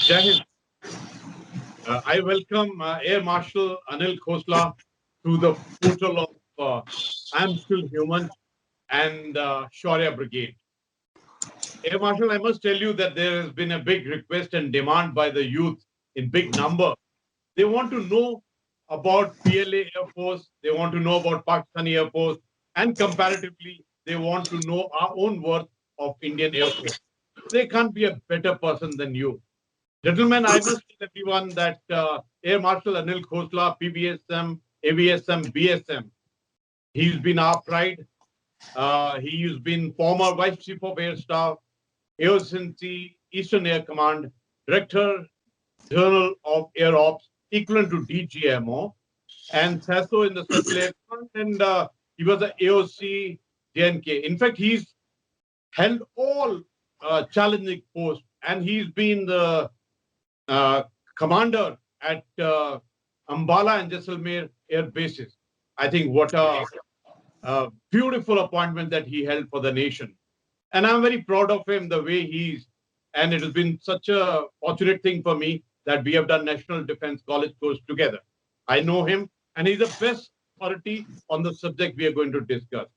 Jai Hind. I welcome Air Marshal Anil Khosla to the portal of I'm Still Human and Shaurya Brigade. Air Marshal, I must tell you that there has been a big request and demand by the youth in big number. They want to know about PLA Air Force, they want to know about Pakistani Air Force, and comparatively, they want to know our own worth of Indian Air Force. They can't be a better person than you. Gentlemen, I must tell everyone that Air Marshal Anil Khosla, PBSM, AVSM, BSM, he's been our pride. He's been former Vice Chief of Air Staff, AOCNC, Eastern Air Command, Director General of Air Ops, equivalent to DGMO, and SASO in the Central Air Command, and he was a AOC JNK. In fact, he's held all challenging posts, and he's been the commander at Ambala and Jaisalmer air bases. I think what a beautiful appointment that he held for the nation. And I'm very proud of him, the way he's, and it has been such a fortunate thing for me that we have done National Defense College course together. I know him, and he's the best authority on the subject we are going to discuss.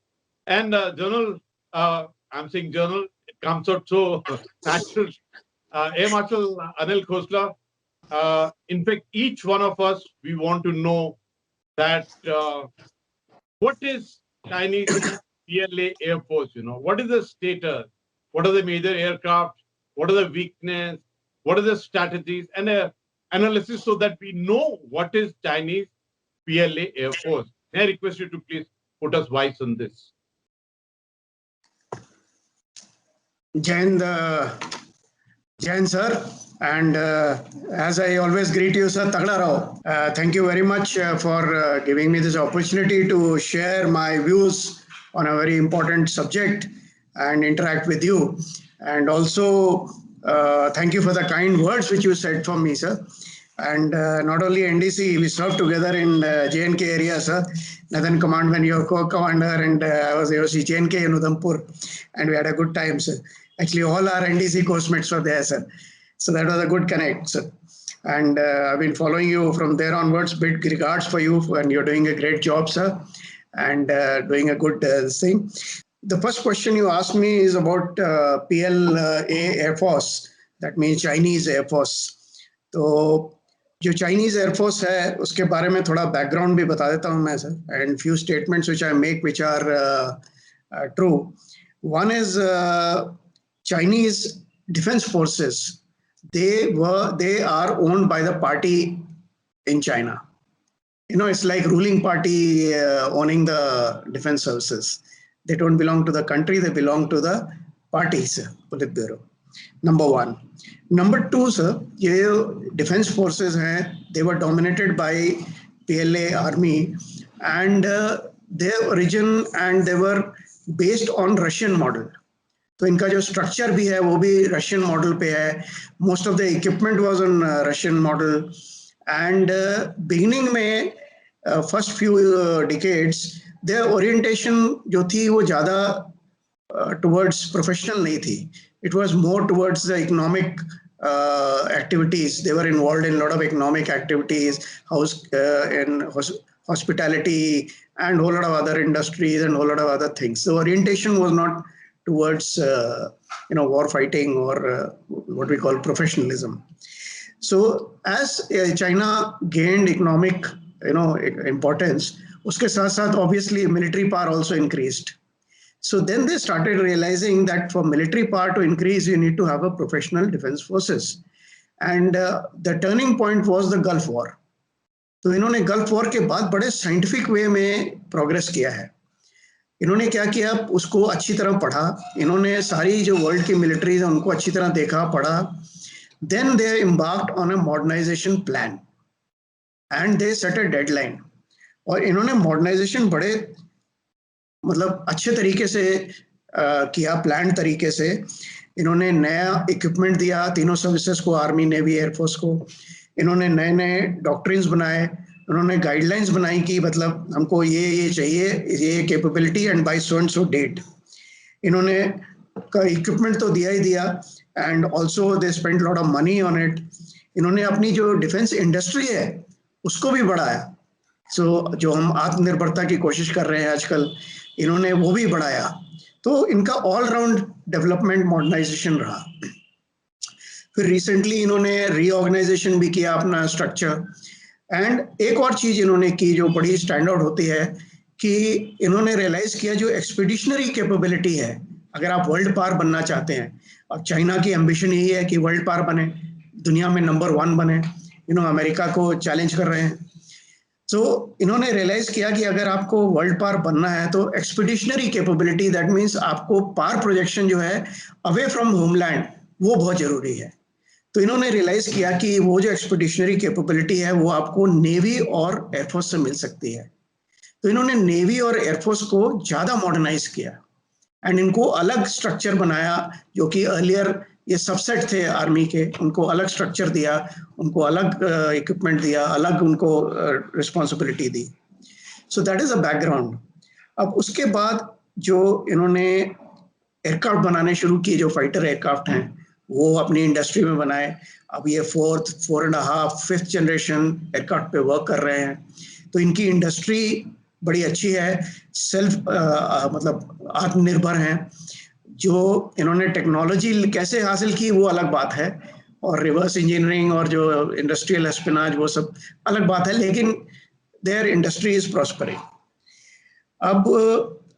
And General, I'm saying General, it comes out so natural. Air Marshal Anil Khosla, in fact, each one of us, we want to know that what is Chinese PLA Air Force, what is the status, what are the major aircraft, what are the weakness, what are the strategies, and analysis so that we know what is Chinese PLA Air Force. May I request you to please put us wise on this. Jain sir, and as I always greet you, sir, Tagda Rao. Thank you very much for giving me this opportunity to share my views on a very important subject and interact with you. And also, thank you for the kind words which you said for me, sir. And not only NDC, we served together in JNK area, sir. Northern Command when you were co-commander, and I was AOC JNK in Udhampur, and we had a good time, sir. Actually, all our NDC course-mates were there, sir. So that was a good connect, sir. And I've been following you from there onwards. Big regards for you, and you're doing a great job, sir, and doing a good thing. The first question you asked me is about PLA Air Force. That means Chinese Air Force. तो जो Chinese Air Force है उसके बारे में थोड़ा background भी बता देता हूँ मैं, sir, and few statements which I make which are true. One is Chinese Defense Forces. They are owned by the party in China. It's like ruling party owning the defense services. They don't belong to the country, they belong to the parties, Politburo. Number one. Number two, sir, ये defense forces हैं, they were dominated by PLA army, and their origin and they were based on Russian model. तो इनका जो structure भी है वो भी Russian model पे है. Most of the equipment was on Russian model, and beginning में first few decades their orientation जो थी वो ज़्यादा towards professional नहीं थी. It was more towards the economic activities. They were involved in a lot of economic activities, hospitality, and a whole lot of other industries and a whole lot of other things. So orientation was not towards war fighting or what we call professionalism. So as China gained economic importance, uske saath saath obviously military power also increased. So then they started realizing that for military power to increase, you need to have a professional defense forces. And the turning point was the Gulf War. तो इन्होंने Gulf War के बाद बड़े scientific way में progress किया है. इन्होंने क्या किया, उसको अच्छी तरह पढ़ा, इन्होंने सारी जो world की militaries हैं उनको अच्छी तरह देखा, पढ़ा. Then they embarked on a modernization plan and they set a deadline. और इन्होंने modernization बड़े मतलब अच्छे तरीके से किया, प्लान तरीके से. इन्होंने नया इक्विपमेंट दिया तीनों सर्विसेज को, आर्मी, नेवी, एयरफोर्स को. इन्होंने नए नए डॉक्ट्रिन्स बनाए, उन्होंने गाइडलाइंस बनाई कि मतलब हमको ये चाहिए, ये capability, and by so and so date. इन्होंने का इक्विपमेंट तो दिया ही दिया, and also they spent a lot of money on it. इन्होंने अपनी जो डिफेंस इंडस्ट्री है उसको भी बढ़ाया. सो जो हम आत्मनिर्भरता की कोशिश कर रहे हैं आजकल, इन्होंने वो भी बढ़ाया. तो इनका ऑल राउंड डेवलपमेंट मॉडर्नाइजेशन रहा. फिर रिसेंटली इन्होंने रीऑर्गेनाइजेशन भी किया अपना स्ट्रक्चर. एंड एक और चीज इन्होंने की जो बड़ी स्टैंड आउट होती है कि इन्होंने रियलाइज किया जो एक्सपीडिशनरी कैपेबिलिटी है, अगर आप वर्ल्ड पावर बनना चाहते हैं, अब चाइना की एम्बिशन यही है कि वर्ल्ड पावर बने, दुनिया में नंबर 1 बने, अमेरिका को चैलेंज कर रहे हैं. तो इन्होंने रियलाइज किया कि अगर आपको वर्ल्ड पावर बनना है तो एक्सपीडिशनरी कैपेबिलिटी, दैट मीन्स आपको पावर प्रोजेक्शन जो है अवे फ्रॉम होमलैंड, वो बहुत जरूरी है. तो इन्होंने रियलाइज किया कि वो जो एक्सपीडिशनरी कैपेबिलिटी है वो आपको नेवी और एयरफोर्स से मिल सकती है. तो इन्होंने नेवी और एयरफोर्स को ज्यादा मॉडर्नाइज किया एंड इनको अलग स्ट्रक्चर बनाया, जो कि अर्लियर ये सबसेट थे आर्मी के, उनको अलग स्ट्रक्चर दिया, उनको अलग इक्विपमेंट दिया, अलग उनको responsibility the. So that is a background. अब उसके बाद जो इन्होंने एयरक्राफ्ट बनाने शुरू किए, जो फाइटर एयरक्राफ्ट हैं, वो अपनी इंडस्ट्री में बनाए. अब ये 4th, 4.5, 5th जनरेशन एयरक्राफ्ट पे वर्क कर रहे हैं. तो इनकी इंडस्ट्री बड़ी अच्छी है, सेल्फ मतलब आत्मनिर्भर हैं. जो इन्होंने टेक्नोलॉजी कैसे हासिल की वो अलग बात है, और रिवर्स इंजीनियरिंग और जो इंडस्ट्रियल एस्पिनाज वो सब अलग बात है, लेकिन देयर इंडस्ट्री इज प्रॉस्परिंग. अब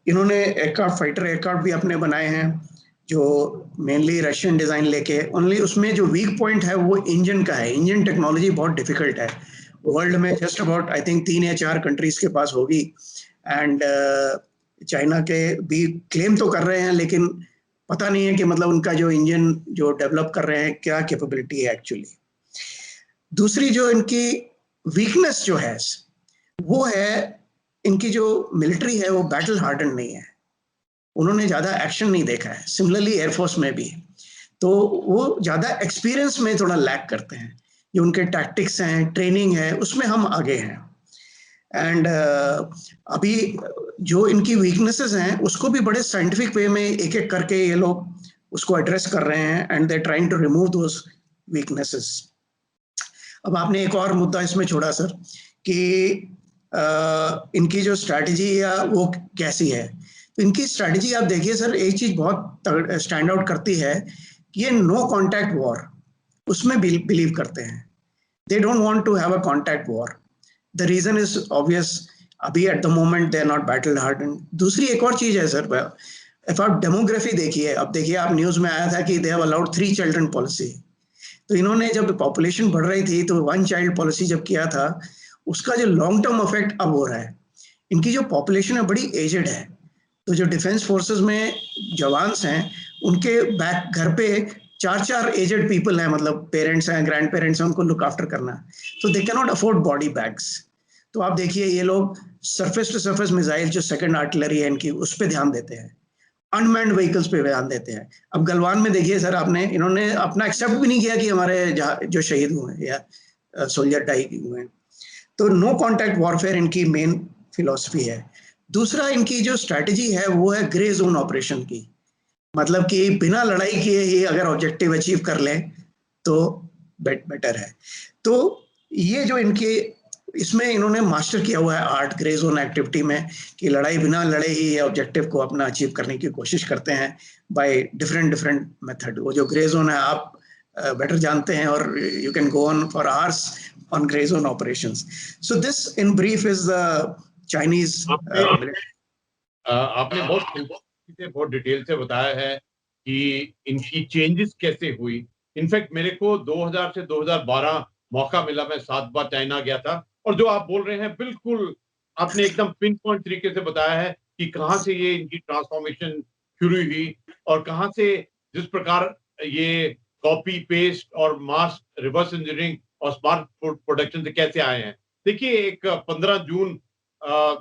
इन्होंने एयरक्राफ्ट, फाइटर एयरक्राफ्ट भी अपने बनाए हैं जो मेनली रशियन डिजाइन लेके. ओनली उसमें जो वीक पॉइंट है वो इंजन का है. इंजन टेक्नोलॉजी बहुत डिफिकल्ट है. वर्ल्ड में जस्ट अबाउट आई थिंक 3 या 4 कंट्रीज के पास होगी. एंड चाइना के भी क्लेम तो कर रहे हैं, लेकिन पता नहीं है कि मतलब उनका जो इंजन जो डेवलप कर रहे हैं क्या कैपेबिलिटी है एक्चुअली. दूसरी जो इनकी वीकनेस जो है वो है इनकी जो मिलिट्री है वो बैटल हार्डन नहीं है. उन्होंने ज्यादा एक्शन नहीं देखा है. सिमिलरली एयरफोर्स में भी, तो वो ज्यादा एक्सपीरियंस में थोड़ा लैक करते हैं. जो उनके टैक्टिक्स हैं, ट्रेनिंग है, उसमें हम आगे हैं. एंड अभी जो इनकी वीकनेसेस हैं उसको भी बड़े साइंटिफिक वे में एक एक करके ये लोग उसको एड्रेस कर रहे हैं, and they trying to remove those weaknesses. अब आपने एक और मुद्दा इसमें छोड़ा सर कि इनकी जो स्ट्रैटेजी है वो कैसी है. तो इनकी स्ट्रैटेजी आप देखिए सर, एक चीज बहुत स्टैंड आउट करती है कि ये नो कॉन्टैक्ट वॉर उसमें बिलीव करते हैं. They don't want to have a contact war. The reason is obvious, अभी at the moment they are not battle harden. दूसरी एक और चीज है सर, इफ आप डेमोग्राफी देखिए, अब देखिए आप न्यूज में आया था कि they have allowed 3 children policy. तो इन्होंने जब पॉपुलेशन बढ़ रही थी तो 1 चाइल्ड पॉलिसी जब किया था, उसका जो लॉन्ग टर्म इफेक्ट अब हो रहा है. इनकी जो पॉपुलेशन है बड़ी एजेड है, तो जो डिफेंस फोर्सेस में जवान्स हैं उनके बैक घर पे 4 एजेड पीपल हैं, मतलब पेरेंट्स हैं, ग्रैंड पेरेंट्स हैं, उनको लुक आफ्टर करना. तो they can not afford body bags. तो आप देखिए ये लोग सरफेस टू सरफेस मिसाइल जो सेकंड आर्टिलरी है इनकी, उस पर ध्यान देते हैं, अनमैन्ड व्हीकल्स पे ध्यान देते हैं. अब गलवान में देखिए सर, आपने इन्होंने अपना एक्सेप्ट भी नहीं किया कि हमारे जो शहीद हुए हैं या सोल्जर डाई हुए हैं. तो नो कॉन्टैक्ट वॉरफेयर इनकी मेन फिलॉसफी है. दूसरा इनकी जो स्ट्रैटेजी है वो है ग्रे जोन ऑपरेशन की, मतलब कि बिना लड़ाई किए ही अगर ऑब्जेक्टिव अचीव कर लें तो बेटर है. तो ये जो इनके इसमें इन्होंने मास्टर किया हुआ है आर्ट, ग्रे जोन एक्टिविटी में, कि लड़ाई बिना लड़े ही ऑब्जेक्टिव को अपना अचीव करने की कोशिश करते हैं बाय डिफरेंट मेथड. वो जो ग्रे जोन है आप बेटर जानते हैं, और you can go on for hours on grey zone operations. So this in brief is the Chinese. आपने बहुत डिटेल से बताया है कि इनकी चेंजेस कैसे हुई. इनफैक्ट मेरे को 2000 से 2012 मौका मिला, मैं 7 बार चाइना गया था, और जो आप बोल रहे हैं बिल्कुल आपने एकदम पिन पॉइंट तरीके से बताया है कि कहाँ से ये इनकी ट्रांसफॉर्मेशन शुरू हुई, और कहाँ से जिस प्रकार ये कॉपी पेस्ट और मास रिवर्स इंजीनियरिंग और स्मार्ट प्रोडक्शन से कैसे आए हैं. देखिए, एक 15 जून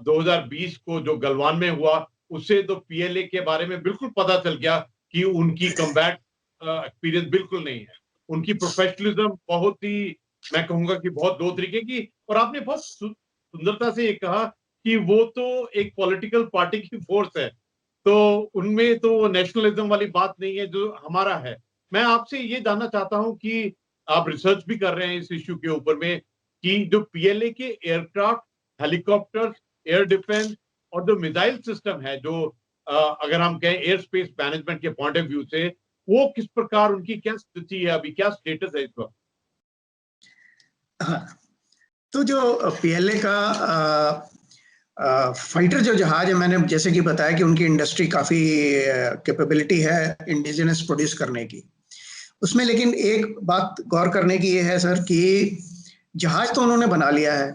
2020 को जो गलवान में हुआ, उससे तो पीएलए के बारे में बिल्कुल पता चल गया कि उनकी कम्बैट एक्सपीरियंस बिल्कुल नहीं है. उनकी प्रोफेशनलिज्म बहुत ही, मैं कहूंगा कि बहुत दो तरीके की. और आपने बहुत सुंदरता से ये कहा कि वो तो एक पॉलिटिकल पार्टी की फोर्स है, तो उनमें तो नेशनलिज्म वाली बात नहीं है जो हमारा है. मैं आपसे ये जानना चाहता हूं कि आप रिसर्च भी कर रहे हैं इस इश्यू के ऊपर में कि जो पीएलए के एयरक्राफ्ट, हेलीकॉप्टर्स, एयर डिफेंस और जो मिसाइल सिस्टम है, जो अगर हम कहें एयर स्पेस मैनेजमेंट के पॉइंट ऑफ व्यू से, वो किस प्रकार, उनकी क्या स्थिति है अभी, क्या स्टेटस है इस वक्त? हाँ, तो जो पीएलए का फाइटर जो जहाज है, मैंने जैसे कि बताया कि उनकी इंडस्ट्री काफी कैपेबिलिटी है इंडिजिनस प्रोड्यूस करने की। उसमें लेकिन एक बात गौर करने की ये है सर कि जहाज तो उन्होंने बना लिया है,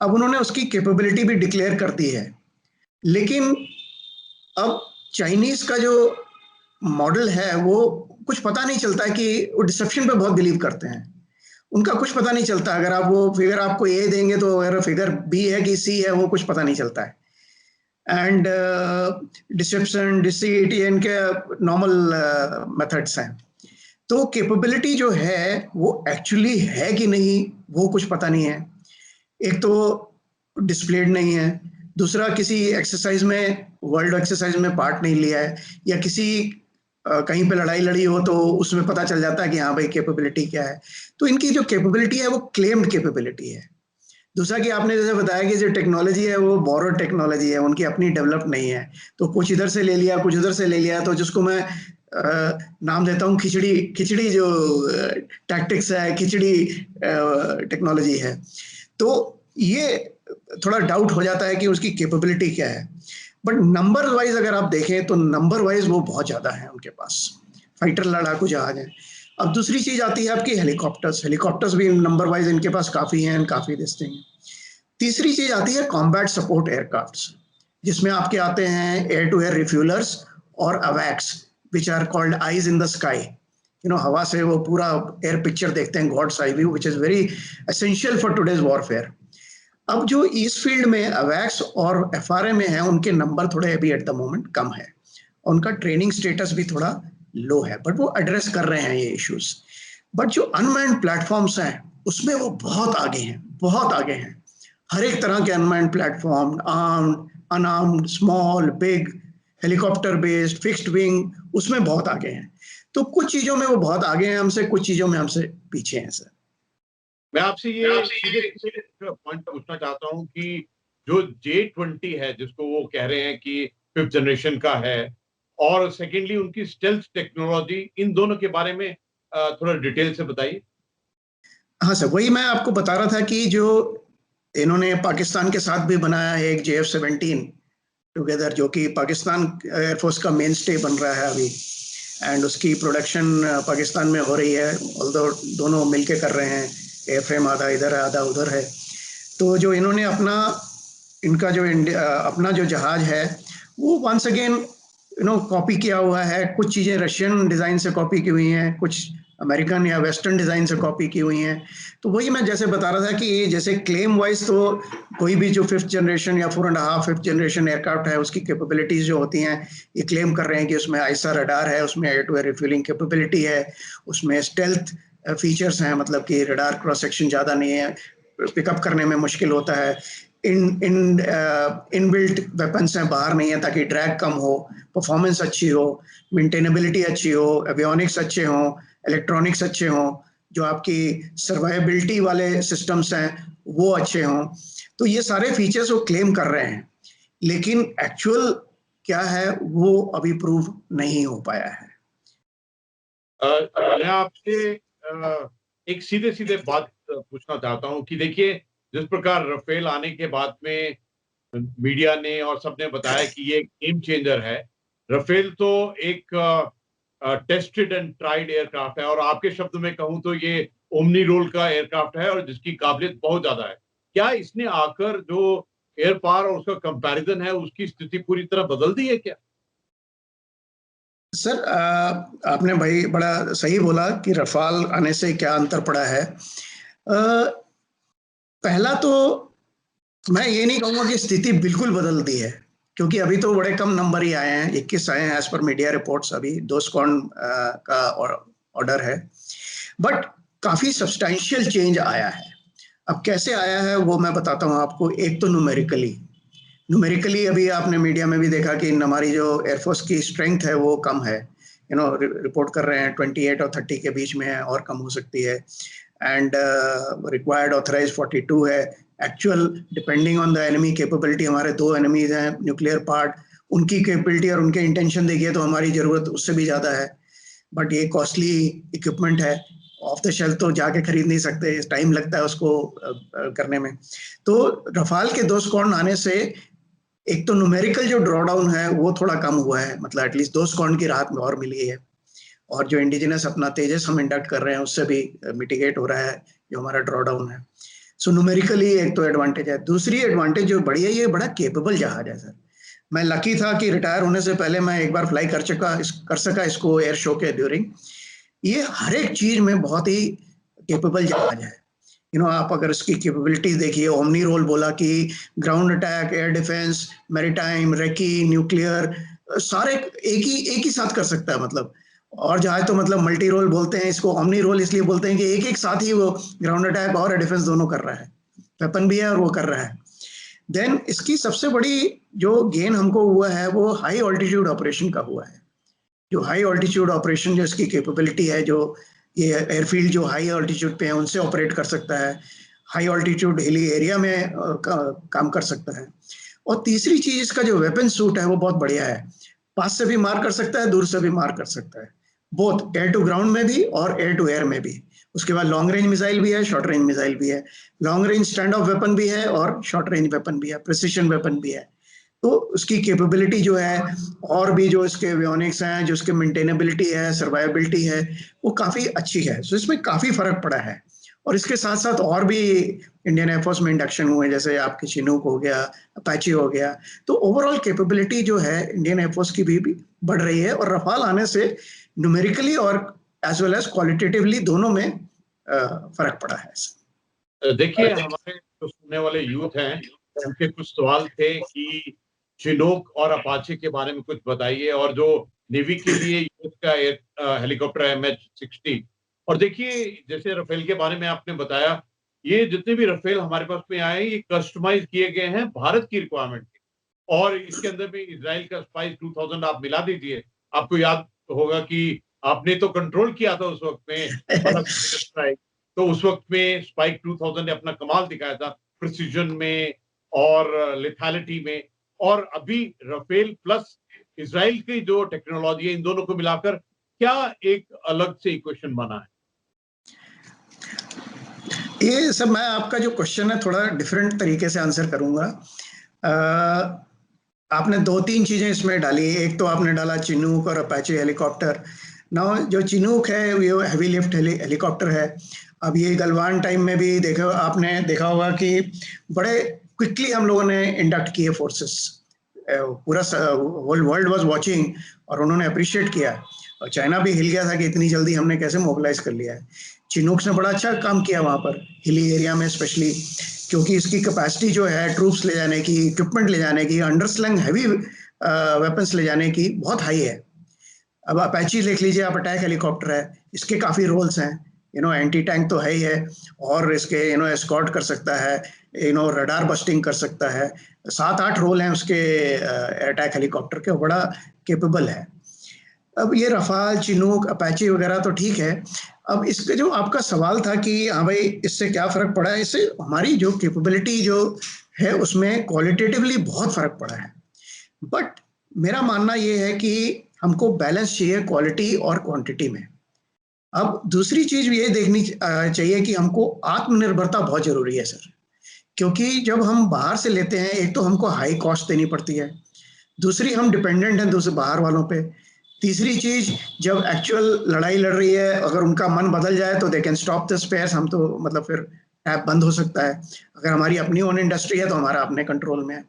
अब उन्होंने उसकी कैपेबिलिटी भी डिक्लेयर कर दी है, लेकिन अब चाइनीज का जो मॉडल है वो कुछ पता नहीं चलता कि वो डिसेप्शन पे बहुत बिलीव करते हैं। उनका कुछ पता नहीं चलता, अगर आप वो फिगर आपको ए देंगे तो अगर फिगर बी है कि सी है वो कुछ पता नहीं चलता है। एंड डिसेप्शन, डिसीट ये इनके नॉर्मल मेथड्स हैं। तो कैपेबिलिटी जो है वो एक्चुअली है कि नहीं वो कुछ पता नहीं है। एक तो डिस्प्लेड नहीं है, दूसरा किसी एक्सरसाइज में, वर्ल्ड एक्सरसाइज में पार्ट नहीं लिया है, या किसी कहीं पे लड़ाई लड़ी हो तो उसमें पता चल जाता है कि हाँ भाई कैपेबिलिटी क्या है। तो इनकी जो कैपेबिलिटी है वो क्लेम्ड कैपेबिलिटी है। दूसरा कि आपने जैसे बताया कि जो टेक्नोलॉजी है वो बोरोड टेक्नोलॉजी है, उनकी अपनी डेवलप नहीं है, तो कुछ इधर से ले लिया कुछ उधर से ले लिया, तो जिसको मैं नाम देता हूँ खिचड़ी खिचड़ी जो टैक्टिक्स है, खिचड़ी टेक्नोलॉजी है। तो ये थोड़ा डाउट हो जाता है कि उसकी कैपेबिलिटी क्या है। बट नंबर वाइज अगर आप देखें तो नंबर वाइज वो बहुत ज्यादा है उनके पास, फाइटर लड़ाकू जहाज है। अब दूसरी चीज आती है आपकी हेलीकॉप्टर्स। हेलीकॉप्टर्स भी नंबर वाइज इनके पास काफी हैं, काफी दिखते हैं। तीसरी चीज आती है कॉम्बैट सपोर्ट एयरक्राफ्ट्स, जिसमें आपके आते हैं एयर टू एयर रिफ्यूलर्स और अवैक्स, which are called eyes in the sky. हवा से वो पूरा एयर पिक्चर देखते हैं, god's eye view, which is very essential for today's warfare. अब जो इस फील्ड में अवैक्स और एफआरए में है, उनके नंबर थोड़े अभी एट द मोमेंट कम है, उनका ट्रेनिंग स्टेटस भी थोड़ा लो है, बट वो एड्रेस कर रहे हैं ये इश्यूज। बट जो अनमैन्ड प्लेटफॉर्म्स हैं उसमें वो बहुत आगे हैं, बहुत आगे हैं। हर एक तरह के unmanned platform, armed, unarmoured, small, big, helicopter based, fixed wing, उसमें बहुत आगे हैं। तो कुछ चीजों में वो बहुत आगे हैं हमसे, कुछ चीजों में हमसे पीछे हैं सर। मैं आपसे ये सीधे सीधे पॉइंट पूछना चाहता हूं कि जो J-20 है, जिसको वो कह रहे हैं कि 5th जनरेशन का है, और सेकेंडली उनकी स्टेल्थ टेक्नोलॉजी, इन दोनों के बारे में थोड़ा डिटेल से बताइए। हाँ सर, वही मैं आपको बता रहा था कि जो इन्होंने पाकिस्तान के साथ भी बनाया है एक JF-17 टुगेदर, जो कि पाकिस्तान एयरफोर्स का मेन स्टे बन रहा है अभी, एंड उसकी प्रोडक्शन पाकिस्तान में हो रही है, ऑल्दो दोनों मिलके कर रहे हैं, एयरफ्रेम आधा इधर है आधा उधर है। तो जो इन्होंने इनका जो अपना जो जहाज है वो वंस अगेन कॉपी किया हुआ है। कुछ चीज़ें रशियन डिज़ाइन से कॉपी की हुई हैं, कुछ अमेरिकन या वेस्टर्न डिज़ाइन से कॉपी की हुई हैं। तो वही मैं जैसे बता रहा था कि जैसे क्लेम वाइज तो कोई भी जो 5th जनरेशन या 4.5 5th जनरेशन एयरक्राफ्ट है उसकी कैपेबिलिटीज जो होती हैं, ये क्लेम कर रहे हैं कि उसमें आईसा रडार है, उसमें air to air refuelling capability है, उसमें स्टेल्थ फीचर्स हैं, मतलब कि रडार क्रॉस सेक्शन ज़्यादा नहीं है, पिकअप करने में मुश्किल होता है, इनबिल्ट वेपन्स हैं, बाहर नहीं है ताकि ड्रैग कम हो, परफॉर्मेंस अच्छी हो, मेंटेनेबिलिटी अच्छी हो, एवियोनिक्स अच्छे हों, इलेक्ट्रॉनिक्स अच्छे हों, जो आपकी सर्वाइबिलिटी वाले सिस्टम्स हैं वो अच्छे हों। तो ये सारे फीचर्स वो क्लेम कर रहे हैं, लेकिन एक्चुअल क्या है वो अभी प्रूव नहीं हो पाया है। मैं आपसे एक सीधे सीधे बात पूछना चाहता हूं कि देखिए, जिस प्रकार राफेल आने के बाद में मीडिया ने और सबने बताया कि ये गेम चेंजर है। राफेल तो एक टेस्टेड एंड ट्राइड एयरक्राफ्ट है, और आपके शब्द में कहूं तो ये ओमनी रोल का एयरक्राफ्ट है और जिसकी काबिलियत बहुत ज्यादा है। क्या इसने आकर जो एयर पावर और उसका कंपैरिजन है, उसकी स्थिति पूरी तरह बदल दी है क्या? सर आपने भाई बड़ा सही बोला कि रफाल आने से क्या अंतर पड़ा है। पहला तो मैं ये नहीं कहूंगा कि स्थिति बिल्कुल बदल दी है, क्योंकि अभी तो बड़े कम नंबर ही आए हैं, 21 आए हैं एज पर मीडिया रिपोर्ट्स, अभी 2 स्क्वाड्रन का ऑर्डर है, बट काफी सब्सटैंशियल चेंज आया है। अब कैसे आया है वो मैं बताता हूँ आपको। एक तो न्यूमेरिकली अभी आपने मीडिया में भी देखा कि हमारी जो एयरफोर्स की स्ट्रेंथ है वो कम है, रिपोर्ट कर रहे हैं 28 और 30 के बीच में है, और कम हो सकती है। एंड रिक्वायर्ड ऑथराइज 42 है। Actual depending on the enemy capability, हमारे 2 एनिमीज हैं न्यूक्लियर पार्ट, उनकी कैपेबिलिटी और उनके इंटेंशन देखिए तो हमारी जरूरत उससे भी ज्यादा है। बट ये कॉस्टली इक्विपमेंट है, ऑफ द शेल्फ तो जाके खरीद नहीं सकते, टाइम लगता है उसको करने में। तो रफाल के 2 स्क्वाड्रन आने से एक तो न्यूमेरिकल जो ड्रॉडाउन है वो थोड़ा कम हुआ है, मतलब एटलीस्ट 2 स्क्वाड्रन की राहत में और मिली है, और जो इंडिजिनस अपना तेजस हम इंडक्ट कर रहे हैं उससे भी मिटिगेट हो रहा है जो हमारा ड्रॉडाउन है। सो न्यूमेरिकली एक तो एडवांटेज है। दूसरी एडवांटेज जो बड़ी है, ये बड़ा केपेबल जहाज है सर। मैं लकी था कि रिटायर होने से पहले मैं एक बार फ्लाई कर सका इसको एयर शो के ड्यूरिंग। ये हर एक चीज में बहुत ही केपेबल जहाज है। आप अगर इसकी कैपेबिलिटीज देखिए, ओमनी रोल बोला कि ground attack, air defence, maritime, recce, nuclear, सारे एक ही साथ कर सकता है मतलब। और जहाज तो मतलब मल्टी रोल बोलते हैं इसको, ओमनी रोल इसलिए बोलते हैं कि एक साथ ही वो ग्राउंड अटैक और एयर डिफेंस दोनों कर रहा है, वेपन भी है और वो कर रहा है। देन इसकी सबसे बड़ी जो गेन हमको हुआ है वो हाई ऑल्टीट्यूड ऑपरेशन का हुआ है। जो हाई ऑल्टीट्यूड ऑपरेशन जो इसकी कैपेबिलिटी है, जो ये एयरफील्ड जो हाई ऑल्टीट्यूड पे है उनसे ऑपरेट कर सकता है, हाई ऑल्टीट्यूड हिली एरिया में काम कर सकता है। और तीसरी चीज, इसका जो वेपन सूट है वो बहुत बढ़िया है, पास से भी मार कर सकता है, दूर से भी मार कर सकता है, बोथ एयर टू ग्राउंड में भी और एयर टू एयर में भी। उसके बाद लॉन्ग रेंज मिसाइल भी है, शॉर्ट रेंज मिसाइल भी है, long range stand of weapon भी है और शॉर्ट रेंज वेपन भी है, प्रिसिशन वेपन भी है। तो उसकी कैपेबिलिटी जो है, और भी जो इसके एवियोनिक्स हैं, जो इसके मेंटेनेबिलिटी है, सर्वाइबिलिटी है, वो काफी अच्छी है। सो इसमें काफी फर्क पड़ा है। और इसके साथ साथ और भी इंडियन एयरफोर्स में इंडक्शन हुए, जैसे आपके चिनूक हो गया, अपाची हो गया। तो ओवरऑल कैपेबिलिटी जो है इंडियन एयरफोर्स की भी बढ़ रही है, और रफाल आने से न्यूमेरिकली और एज वेल एज क्वालिटेटिवली दोनों में फर्क पड़ा है। देखिए, हमारे जो सुनने वाले यूथ हैं उनके कुछ सवाल थे कि चिनूक और अपाचे के बारे में कुछ बताइए, और जो नेवी के लिए यूथ का हेलीकॉप्टर MH-60। और देखिए, जैसे राफेल के बारे में आपने बताया, ये जितने भी राफेल हमारे पास में आए ये कस्टमाइज किए गए हैं भारत की रिक्वायरमेंट के, और इसके अंदर भी इजराइल का स्पाइस 2000 आप मिला दीजिए। आपको याद होगा कि आपने तो कंट्रोल किया था उस वक्त में तो उस वक्त में स्पाइक 2000 ने अपना कमाल दिखाया था प्रिसीजन में और लेथैलिटी में। और अभी राफेल प्लस इजराइल की जो टेक्नोलॉजी है, इन दोनों को मिलाकर क्या एक अलग से इक्वेशन बना है? ये सब मैं आपका जो क्वेश्चन है थोड़ा डिफरेंट तरीके से आंसर करूंगा। आपने 2-3 चीजें इसमें डाली। एक तो आपने डाला चिनूक और अपाचे हेलीकॉप्टर। नाउ जो चिनूक है ये हैवी लिफ्ट हेलीकॉप्टर है। अब ये गलवान टाइम में भी आपने देखा होगा कि बड़े क्विकली हम लोगों ने इंडक्ट किए फोर्सेस, पूरा होल वर्ल्ड वाज वाचिंग, और उन्होंने अप्रिशिएट किया, और चाइना भी हिल गया था कि इतनी जल्दी हमने कैसे मोबिलाइज कर लिया है। चिनूक्स ने बड़ा अच्छा काम किया वहां पर हिली एरिया में स्पेशली, क्योंकि इसकी कैपेसिटी जो है ट्रूप्स ले जाने की, इक्विपमेंट ले जाने की, अंडरस्लैंग हैवी वेपन्स ले जाने की बहुत हाई है। अब अपैची देख लीजिए आप, अटैक हेलीकॉप्टर है, इसके काफी रोल्स हैं। एंटी टैंक तो है ही है, और इसके एस्कॉर्ट कर सकता है, रडार बस्टिंग कर सकता है। 7-8 रोल हैं उसके अटैक हेलीकॉप्टर के, बड़ा केपेबल है। अब ये रफाल, चिनूक, अपाची वगैरह तो ठीक है। अब इसके जो आपका सवाल था कि हाँ भाई इससे क्या फर्क पड़ा है, इससे हमारी जो कैपेबिलिटी जो है उसमें क्वालिटेटिवली बहुत फर्क पड़ा है। बट मेरा मानना ये है कि हमको बैलेंस चाहिए क्वालिटी और क्वांटिटी में। अब दूसरी चीज ये देखनी चाहिए कि हमको आत्मनिर्भरता बहुत जरूरी है सर, क्योंकि जब हम बाहर से लेते हैं, एक तो हमको हाई कॉस्ट देनी पड़ती है, दूसरी हम डिपेंडेंट हैं दूसरे बाहर वालों पे, तीसरी चीज जब एक्चुअल लड़ाई लड़ रही है अगर उनका मन बदल जाए तो they can stop the spares, हम तो मतलब फिर टैप बंद हो सकता है। अगर हमारी अपनी ओन इंडस्ट्री है तो हमारा अपने कंट्रोल में है।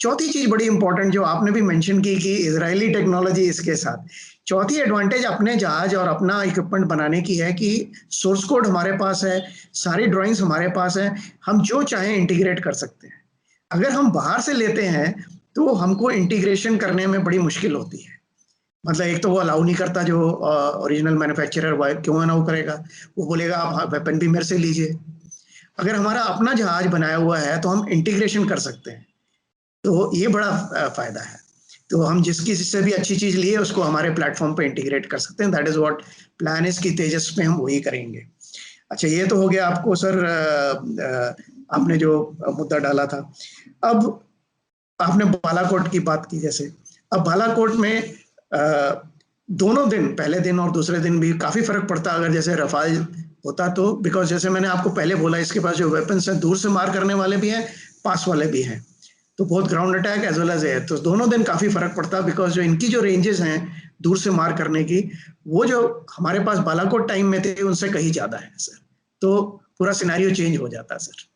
चौथी चीज बड़ी इंपॉर्टेंट जो आपने भी मेंशन की कि इजरायली टेक्नोलॉजी इसके साथ, चौथी एडवांटेज अपने जहाज और अपना इक्विपमेंट बनाने की है कि सोर्स कोड हमारे पास है, सारी ड्राइंग्स हमारे पास है, हम जो चाहें इंटीग्रेट कर सकते हैं। अगर हम बाहर से लेते हैं तो हमको इंटीग्रेशन करने में बड़ी मुश्किल होती है। मतलब एक तो वो अलाउ नहीं करता, जो ओरिजिनल मैन्युफैक्चरर क्यों अलाउ करेगा, वो बोलेगा आप वेपन भी मेरे से लीजिए। अगर हमारा अपना जहाज बनाया हुआ है तो हम इंटीग्रेशन कर सकते हैं, तो ये बड़ा फायदा है। तो हम जिसकी जिससे भी अच्छी चीज ली है उसको हमारे प्लेटफॉर्म पे इंटीग्रेट कर सकते हैं। That is what plan is कि तेजस में हम वही करेंगे। अच्छा, ये तो हो गया आपको सर, आपने जो मुद्दा डाला था। अब आपने बालाकोट की बात की जैसे, अब बालाकोट में दोनों दिन, पहले दिन और दूसरे दिन भी काफी फर्क पड़ता अगर जैसे रफाल होता तो, बिकॉज जैसे मैंने आपको पहले बोला इसके पास जो वेपन्स हैं दूर से मार करने वाले भी हैं, पास वाले भी हैं, तो बहुत ground attack as well as air, तो दोनों दिन काफी फर्क पड़ता बिकॉज जो इनकी जो रेंजेस हैं दूर से मार करने की, वो जो हमारे पास बालाकोट टाइम में थे उनसे कहीं ज्यादा है सर, तो पूरा सिनेरियो चेंज हो जाता है सर।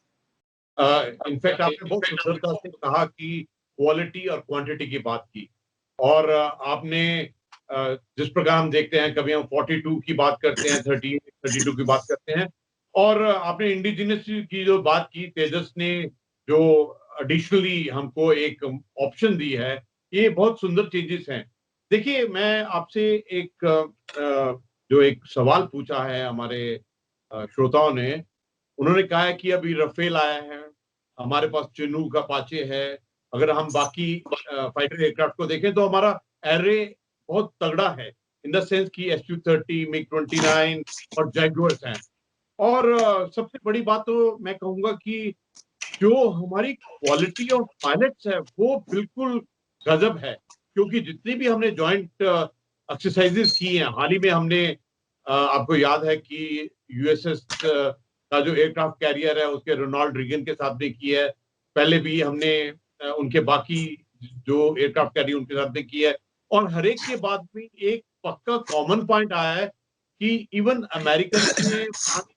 इनफैक्ट आपने बहुत सुंदरता से कहा कि क्वालिटी और क्वांटिटी की बात की, और आपने जिस प्रकार हम देखते हैं, कभी हम 42 की बात करते हैं, 32 की बात करते हैं, और आपने इंडिजिनस की जो बात की, तेजस ने जो एडिशनली हमको एक ऑप्शन दी है, ये बहुत सुंदर चीजेस हैं। देखिए, मैं आपसे एक जो एक सवाल पूछा है हमारे श्रोताओं ने, उन्होंने कहा है कि अभी रफेल आया है, हमारे पास चिनूक अपाचे है, अगर हम बाकी फाइटर एयरक्राफ्ट को देखें तो हमारा एरे बहुत तगड़ा है, इन द सेंस कि SU-30, MiG-29 और जैगुआर्स हैं। और सबसे बड़ी बात तो मैं कहूंगा कि जो हमारी क्वालिटी ऑफ पायलट्स है वो बिल्कुल गजब है, क्योंकि जितनी भी हमने जॉइंट एक्सरसाइजेस की हैं, हाल ही में हमने आपको याद है कि यूएसएस का जो एयरक्राफ्ट कैरियर है उसके रोनाल्ड रीगन के साथ भी की है, पहले भी हमने उनके बाकी जो एयरक्राफ्ट कैरियर उनके साथ भी की है, और हर एक के बाद भी एक पक्का कॉमन पॉइंट आया है कि इवन अमेरिकन ने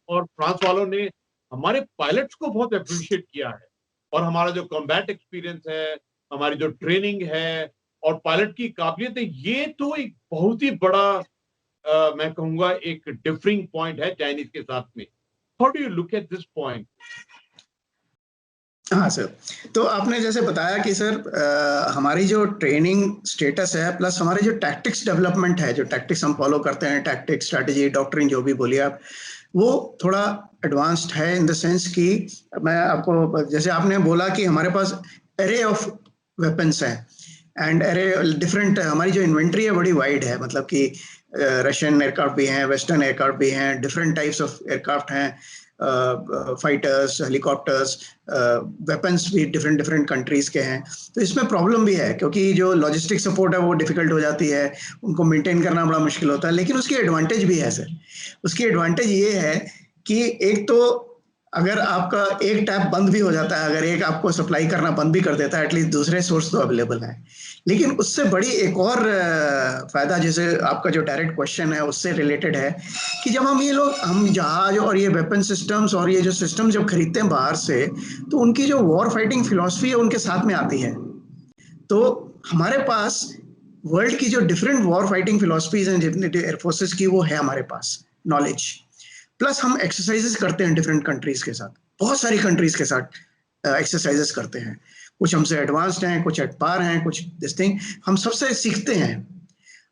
और फ्रांस वालों ने हमारे पायलट्स को बहुत अप्रिशिएट किया है, और हमारा जो कॉम्बैट एक्सपीरियंस है, हमारी जो ट्रेनिंग है और पायलट की काबिलियत है, ये तो एक बहुत ही बड़ा मैं कहूंगा एक डिफरिंग पॉइंट है चाइनीज के साथ में। How do you look at this point? हाँ सर, तो आपने जैसे बताया कि सर हमारी जो ट्रेनिंग स्टेटस है प्लस हमारे जो टैक्टिक्स डेवलपमेंट है, जो टैक्टिक्स हम फॉलो करते हैं, टैक्टिक्स, स्ट्रैटेजी, डॉक्ट्रिन, जो भी बोलिए आप, वो थोड़ा एडवांस्ड है इन द सेंस कि मैं आपको, जैसे आपने बोला कि हमारे पास एरे ऑफ वेपन्स हैं एंड एरे डिफरेंट, हमारी जो इन्वेंट्री है बड़ी वाइड है, मतलब कि रशियन एयरक्राफ्ट भी हैं, वेस्टर्न एयरक्राफ्ट भी हैं, डिफरेंट टाइप्स ऑफ एयरक्राफ्ट हैं, फाइटर्स, हेलीकॉप्टर्स, वेपन्स भी डिफरेंट डिफरेंट कंट्रीज के हैं। तो इसमें प्रॉब्लम भी है क्योंकि जो लॉजिस्टिक सपोर्ट है वो डिफिकल्ट हो जाती है, उनको मेंटेन करना बड़ा मुश्किल होता है, लेकिन उसकी एडवांटेज भी है सर। उसकी एडवांटेज ये है कि एक तो अगर आपका एक टैप बंद भी हो जाता है, अगर एक आपको सप्लाई करना बंद भी कर देता है, एटलीस्ट दूसरे सोर्स तो अवेलेबल है। लेकिन उससे बड़ी एक और फायदा, जैसे आपका जो डायरेक्ट क्वेश्चन है उससे रिलेटेड है, कि जब हम जहाज और ये वेपन सिस्टम्स और ये जो सिस्टम जब खरीदते हैं बाहर से, तो उनकी जो वॉर फाइटिंग फिलॉसफी है उनके साथ में आती है। तो हमारे पास वर्ल्ड की जो डिफरेंट वॉर फाइटिंग फिलॉसफीज हैं जितने एयरफोर्सेस की, वो है हमारे पास नॉलेज, प्लस हम एक्सरसाइजेस करते हैं डिफरेंट कंट्रीज के साथ, बहुत सारी कंट्रीज के साथ एक्सरसाइजेस करते हैं, कुछ हमसे एडवांस्ड हैं, कुछ एट पार हैं, कुछ दिस थिंग, हम सबसे सीखते हैं।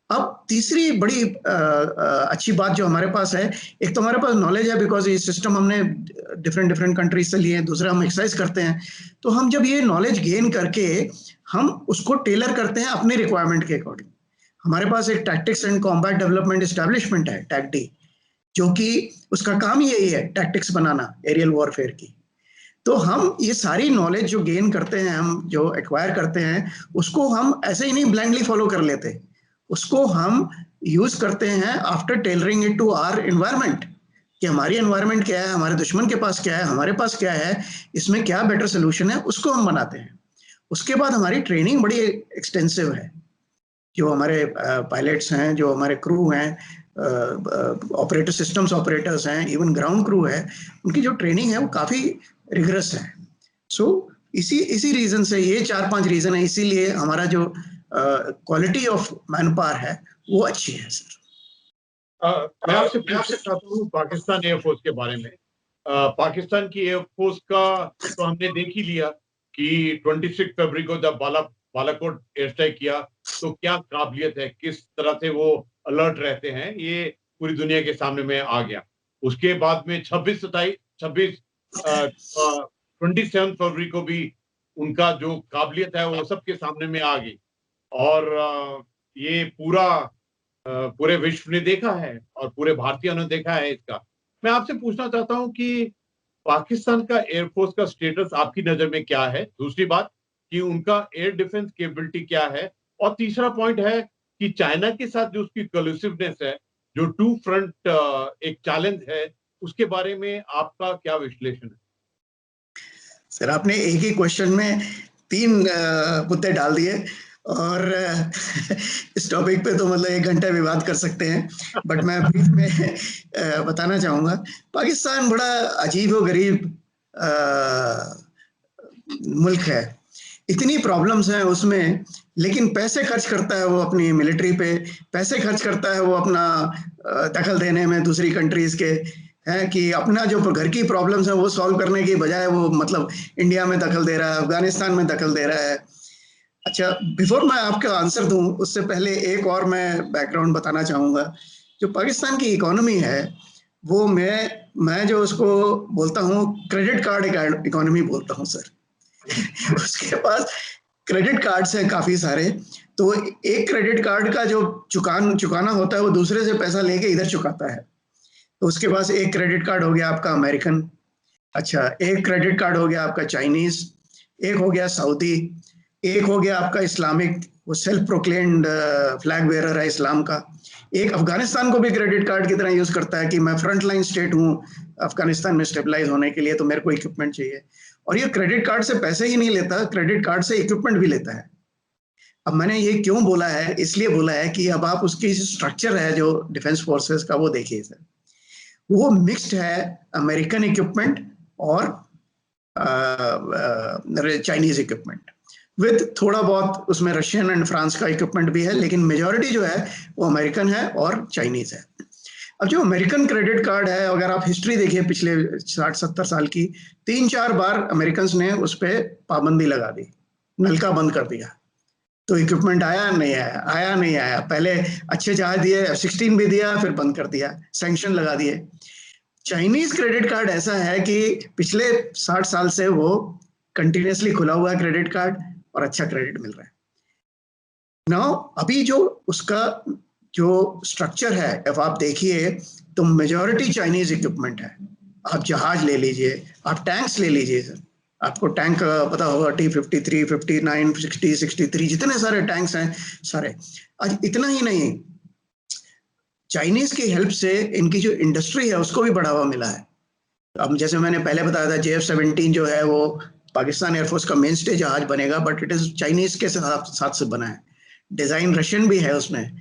अब तीसरी बड़ी अच्छी बात जो हमारे पास है, एक तो हमारे पास नॉलेज है बिकॉज ये सिस्टम हमने डिफरेंट डिफरेंट कंट्रीज से लिए हैं, दूसरा हम एक्सरसाइज करते हैं। तो हम जब ये नॉलेज गेन करके हम उसको टेलर करते हैं अपने रिक्वायरमेंट के अकॉर्डिंग। हमारे पास एक tactics and combat development establishment है, टैक्डी, जो कि उसका काम ही यही है, टैक्टिक्स बनाना एरियल वॉरफेयर की। तो हम ये सारी नॉलेज जो गेन करते हैं, हम जो एक्वायर करते हैं, उसको हम ऐसे ही नहीं ब्लाइंडली फॉलो कर लेते, उसको हम यूज करते हैं after tailoring it to our environment, कि हमारी एनवायरनमेंट क्या है, हमारे दुश्मन के पास क्या है, हमारे पास क्या है, इसमें क्या बेटर सोल्यूशन है, उसको हम बनाते हैं। उसके बाद हमारी ट्रेनिंग बड़ी एक्सटेंसिव है, जो हमारे पायलट्स हैं, जो हमारे क्रू हैं, ऑपरेटर, सिस्टम्स ऑपरेटर्स हैं, इवन ग्राउंड क्रू है, उनकी जो ट्रेनिंग है वो काफी रिगरस है। सो इसी इसी रीजन से, ये 4-5 रीजन है, इसीलिए हमारा जो क्वालिटी ऑफ मैन पावर है वो अच्छी है सर। मैं आपसे पूछना चाहता हूँ पाकिस्तान एयरफोर्स के बारे में। पाकिस्तान की एयरफोर्स का तो हमने देख ही लिया कि 26 फरवरी को जब बालाकोट एयर स्ट्राइक किया तो क्या काबिलियत है, किस तरह से वो अलर्ट रहते हैं, ये पूरी दुनिया के सामने में आ गया। उसके बाद में 27 फरवरी को भी उनका जो काबिलियत है वो सबके सामने में आ गई। और ये पूरे विश्व ने देखा है और पूरे भारतीयों ने देखा है इसका। मैं आपसे पूछना चाहता हूं कि पाकिस्तान का एयरफोर्स का स्टेटस आपकी नजर में क्या है? दूसरी बात कि उनका एयर डिफेंस कैपेबिलिटी क्या है? और तीसरा पॉइंट है कि चाइना के साथ जो उसकी कोलिसिवनेस है, जो टू फ्रंट एक चैलेंज है, उसके बारे में आपका क्या विश्लेषण है? सर, आपने एक ही क्वेश्चन में 3 मुद्दे डाल दिए और इस टॉपिक पे तो मतलब 1 घंटा भी बात कर सकते हैं, बट मैं बीच में बताना चाहूँगा। पाकिस्तान बड़ा अजीब-ओ-गरीब मुल्क है। इतनी प्रॉब्लम्स हैं उसमें, लेकिन पैसे खर्च करता है वो अपनी मिलिट्री पे, पैसे खर्च करता है वो अपना दखल देने में दूसरी कंट्रीज़ के, है कि अपना जो घर की प्रॉब्लम्स है वो सॉल्व करने की बजाय वो मतलब इंडिया में दखल दे रहा है, अफगानिस्तान में दखल दे रहा है। अच्छा, बिफोर मैं आपका आंसर दूं उससे पहले एक और मैं बैकग्राउंड बताना चाहूँगा। जो पाकिस्तान की इकोनॉमी है वो मैं जो उसको बोलता हूँ क्रेडिट कार्ड इकोनॉमी बोलता हूँ सर। उसके पास क्रेडिट कार्ड्स हैं काफ़ी सारे, तो एक क्रेडिट कार्ड का जो चुकाना होता है वो दूसरे से पैसा लेके इधर चुकाता है। तो उसके पास एक क्रेडिट कार्ड हो गया आपका अमेरिकन, अच्छा एक क्रेडिट कार्ड हो गया आपका चाइनीज, एक हो गया सऊदी, एक हो गया आपका इस्लामिक, वो सेल्फ प्रोक्लेम्ड फ्लैग बेरर है इस्लाम का। एक अफगानिस्तान को भी क्रेडिट कार्ड की तरह यूज करता है कि मैं फ्रंट लाइन स्टेट हूँ अफगानिस्तान में स्टेबलाइज होने के लिए, तो मेरे को इक्विपमेंट चाहिए। और ये क्रेडिट कार्ड से पैसे ही नहीं लेता, क्रेडिट कार्ड से इक्विपमेंट भी लेता है। अब मैंने ये क्यों बोला है, इसलिए बोला है कि अब आप उसकी स्ट्रक्चर है जो डिफेंस फोर्सेस का वो देखिए सर, वो मिक्स्ड है अमेरिकन इक्विपमेंट और चाइनीज इक्विपमेंट विद थोड़ा बहुत उसमें रशियन एंड फ्रांस का इक्विपमेंट भी है, लेकिन मेजॉरिटी जो है वो अमेरिकन है और चाइनीज है। अब जो अमेरिकन क्रेडिट कार्ड है, अगर आप हिस्ट्री देखिए पिछले 60-70 साल की, 3-4 बार अमेरिकन ने उस पर पाबंदी लगा दी, नलका बंद कर दिया, तो इक्विपमेंट आया नहीं आया, आया नहीं आया। पहले अच्छे जहाज दिए, F-16 भी दिया, फिर बंद कर दिया, सैंक्शन लगा दिए। चाइनीज क्रेडिट कार्ड ऐसा है कि पिछले 60 साल से वो कंटिन्यूसली खुला हुआ है क्रेडिट कार्ड और अच्छा क्रेडिट मिल रहा है। नाउ अभी जो उसका जो स्ट्रक्चर है, अब आप देखिए तो मेजॉरिटी चाइनीज इक्विपमेंट है। आप जहाज ले लीजिए, आप टैंक्स ले लीजिए सर, आपको टैंक पता होगा T-53, 59, 60, 63, जितने सारे टैंक्स हैं सारे। आज इतना ही नहीं, चाइनीज की हेल्प से इनकी जो इंडस्ट्री है उसको भी बढ़ावा मिला है। अब जैसे मैंने पहले बताया था, JF-17 जो है वो पाकिस्तान एयरफोर्स का मेन स्टे जहाज बनेगा, बट इट इज चाइनीज के साथ से बना है, डिजाइन रशियन भी है उसमें।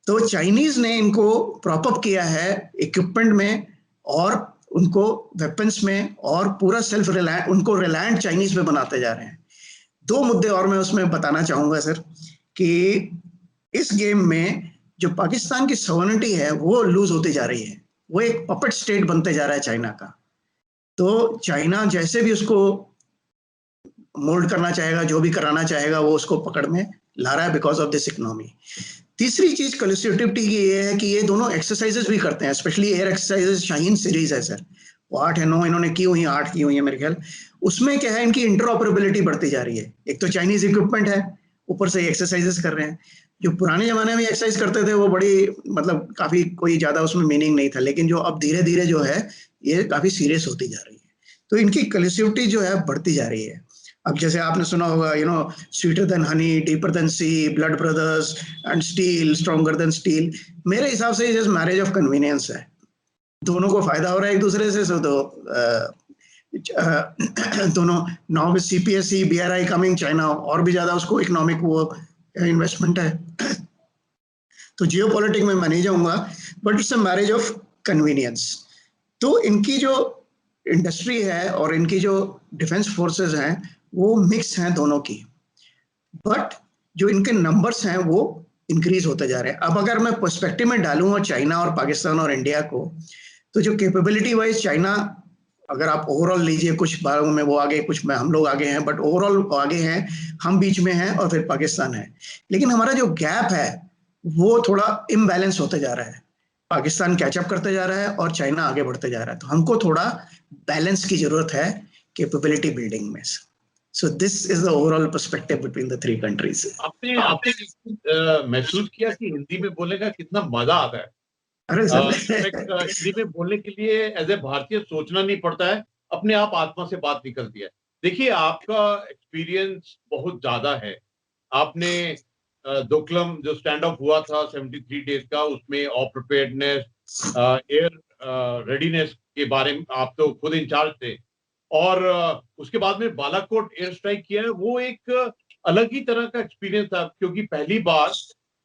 तो चाइनीज ने इनको प्रॉप अप किया है इक्विपमेंट में और उनको वेपन्स में, और पूरा सेल्फ रिलायंट, उनको रिलायंट चाइनीज पे बनाते जा रहे हैं। 2 मुद्दे और मैं उसमें बताना चाहूंगा सर, कि इस गेम में जो पाकिस्तान की सॉवरेनिटी है वो लूज होती जा रही है, वो एक पपेट स्टेट बनते जा रहा है चाइना का। तो चाइना जैसे भी उसको मोल्ड करना चाहेगा, जो भी कराना चाहेगा, वो उसको पकड़ में ला रहा है बिकॉज ऑफ दिस इकोनॉमी। तीसरी चीज कोलिसिविटी की ये है कि ये दोनों एक्सरसाइजेस भी करते हैं, specially air exercises. Shaheen series है सर, वो 8 है 9 इन्होंने की हुई, 8 की हुई है मेरे ख्याल। उसमें क्या है, इनकी इंटरऑपरेबिलिटी बढ़ती जा रही है। एक तो चाइनीज इक्विपमेंट है, ऊपर से एक्सरसाइजेस कर रहे हैं। जो पुराने जमाने में एक्सरसाइज करते थे वो बड़ी मतलब काफी कोई ज्यादा उसमें मीनिंग नहीं था, लेकिन जो अब धीरे धीरे जो है ये काफी सीरियस होती जा रही है। तो इनकी कोलिसिविटी जो है बढ़ती जा रही है। अब जैसे आपने सुना होगा, sweeter than honey, deeper than sea, blood brothers and steel, stronger than steel. मेरे हिसाब से ये मैरिज ऑफ कन्वीनियंस है, दोनों को फायदा हो रहा है एक दूसरे से। तो दोनों नाउ में CPSE, BRI कमिंग, चाइना और भी ज्यादा उसको इकोनॉमिक वो इन्वेस्टमेंट है। तो जियोपॉलिटिक्स में मैं नहीं जाऊंगा, but it's a marriage of convenience. तो इनकी जो इंडस्ट्री है और इनकी जो डिफेंस फोर्सेस हैं वो मिक्स हैं दोनों की, बट जो इनके नंबर्स हैं वो इंक्रीज होते जा रहे हैं। अब अगर मैं पर्सपेक्टिव में डालूंगा चाइना और पाकिस्तान और इंडिया को, तो जो कैपेबिलिटी वाइज चाइना, अगर आप ओवरऑल लीजिए, कुछ बारों में वो आगे, कुछ में हम लोग आगे हैं, बट ओवरऑल आगे हैं, हम बीच में हैं और फिर पाकिस्तान है। लेकिन हमारा जो गैप है वो थोड़ा इम्बैलेंस होते जा रहा है। पाकिस्तान कैचअप करते जा रहा है और चाइना आगे बढ़ते जा रहा है। तो हमको थोड़ा बैलेंस की जरूरत है कैपेबिलिटी बिल्डिंग में। So this is the overall perspective between the three countries. आपने महसूस किया कि हिंदी में बोलने का कितना मजा आता है? अरे सर हिंदी में बोलने के लिए एज ए भारतीय सोचना नहीं पड़ता है, अपने आप आत्मा से बात निकलती है। देखिए, आपका एक्सपीरियंस बहुत ज्यादा है। आपने डोकलम जो स्टैंड ऑफ हुआ था 73 डेज का, उसमें ऑफ प्रिपेयर्डनेस, एयर रेडीनेस के बारे में आप तो खुद इंचार्ज थे, और उसके बाद में बालाकोट एयर स्ट्राइक किया है। वो एक अलग ही तरह का एक्सपीरियंस था, क्योंकि पहली बार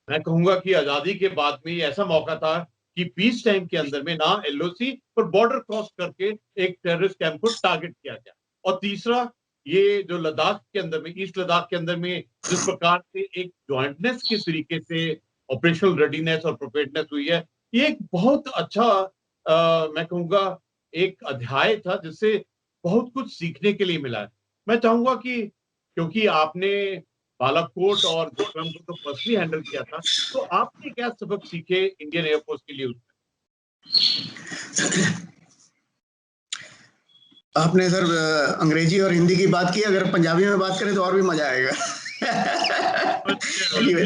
मैं कहूंगा कि आजादी के बाद में ऐसा मौका था कि पीस टाइम के अंदर में ना एलओसी पर बॉर्डर क्रॉस करके एक टेररिस्ट कैंप को टारगेट किया गया। और तीसरा, ये जो लद्दाख के अंदर में, ईस्ट लद्दाख के अंदर में जिस प्रकार से एक ज्वाइंटनेस के तरीके से ऑपरेशनल रेडीनेस और प्रिपेयर्डनेस हुई है, ये एक बहुत अच्छा मैं कहूंगा एक अध्याय था, जिससे बहुत कुछ सीखने के लिए मिला है। मैं चाहूंगा कि क्योंकि आपने बालाकोट और डोकलाम को तो पर्सनली हैंडल किया था, तो आपने क्या सबक सीखे इंडियन एयरफोर्स के लिए उसमें? आपने सर अंग्रेजी और हिंदी की बात की, अगर पंजाबी में बात करें तो और भी मजा आएगा। Anyway,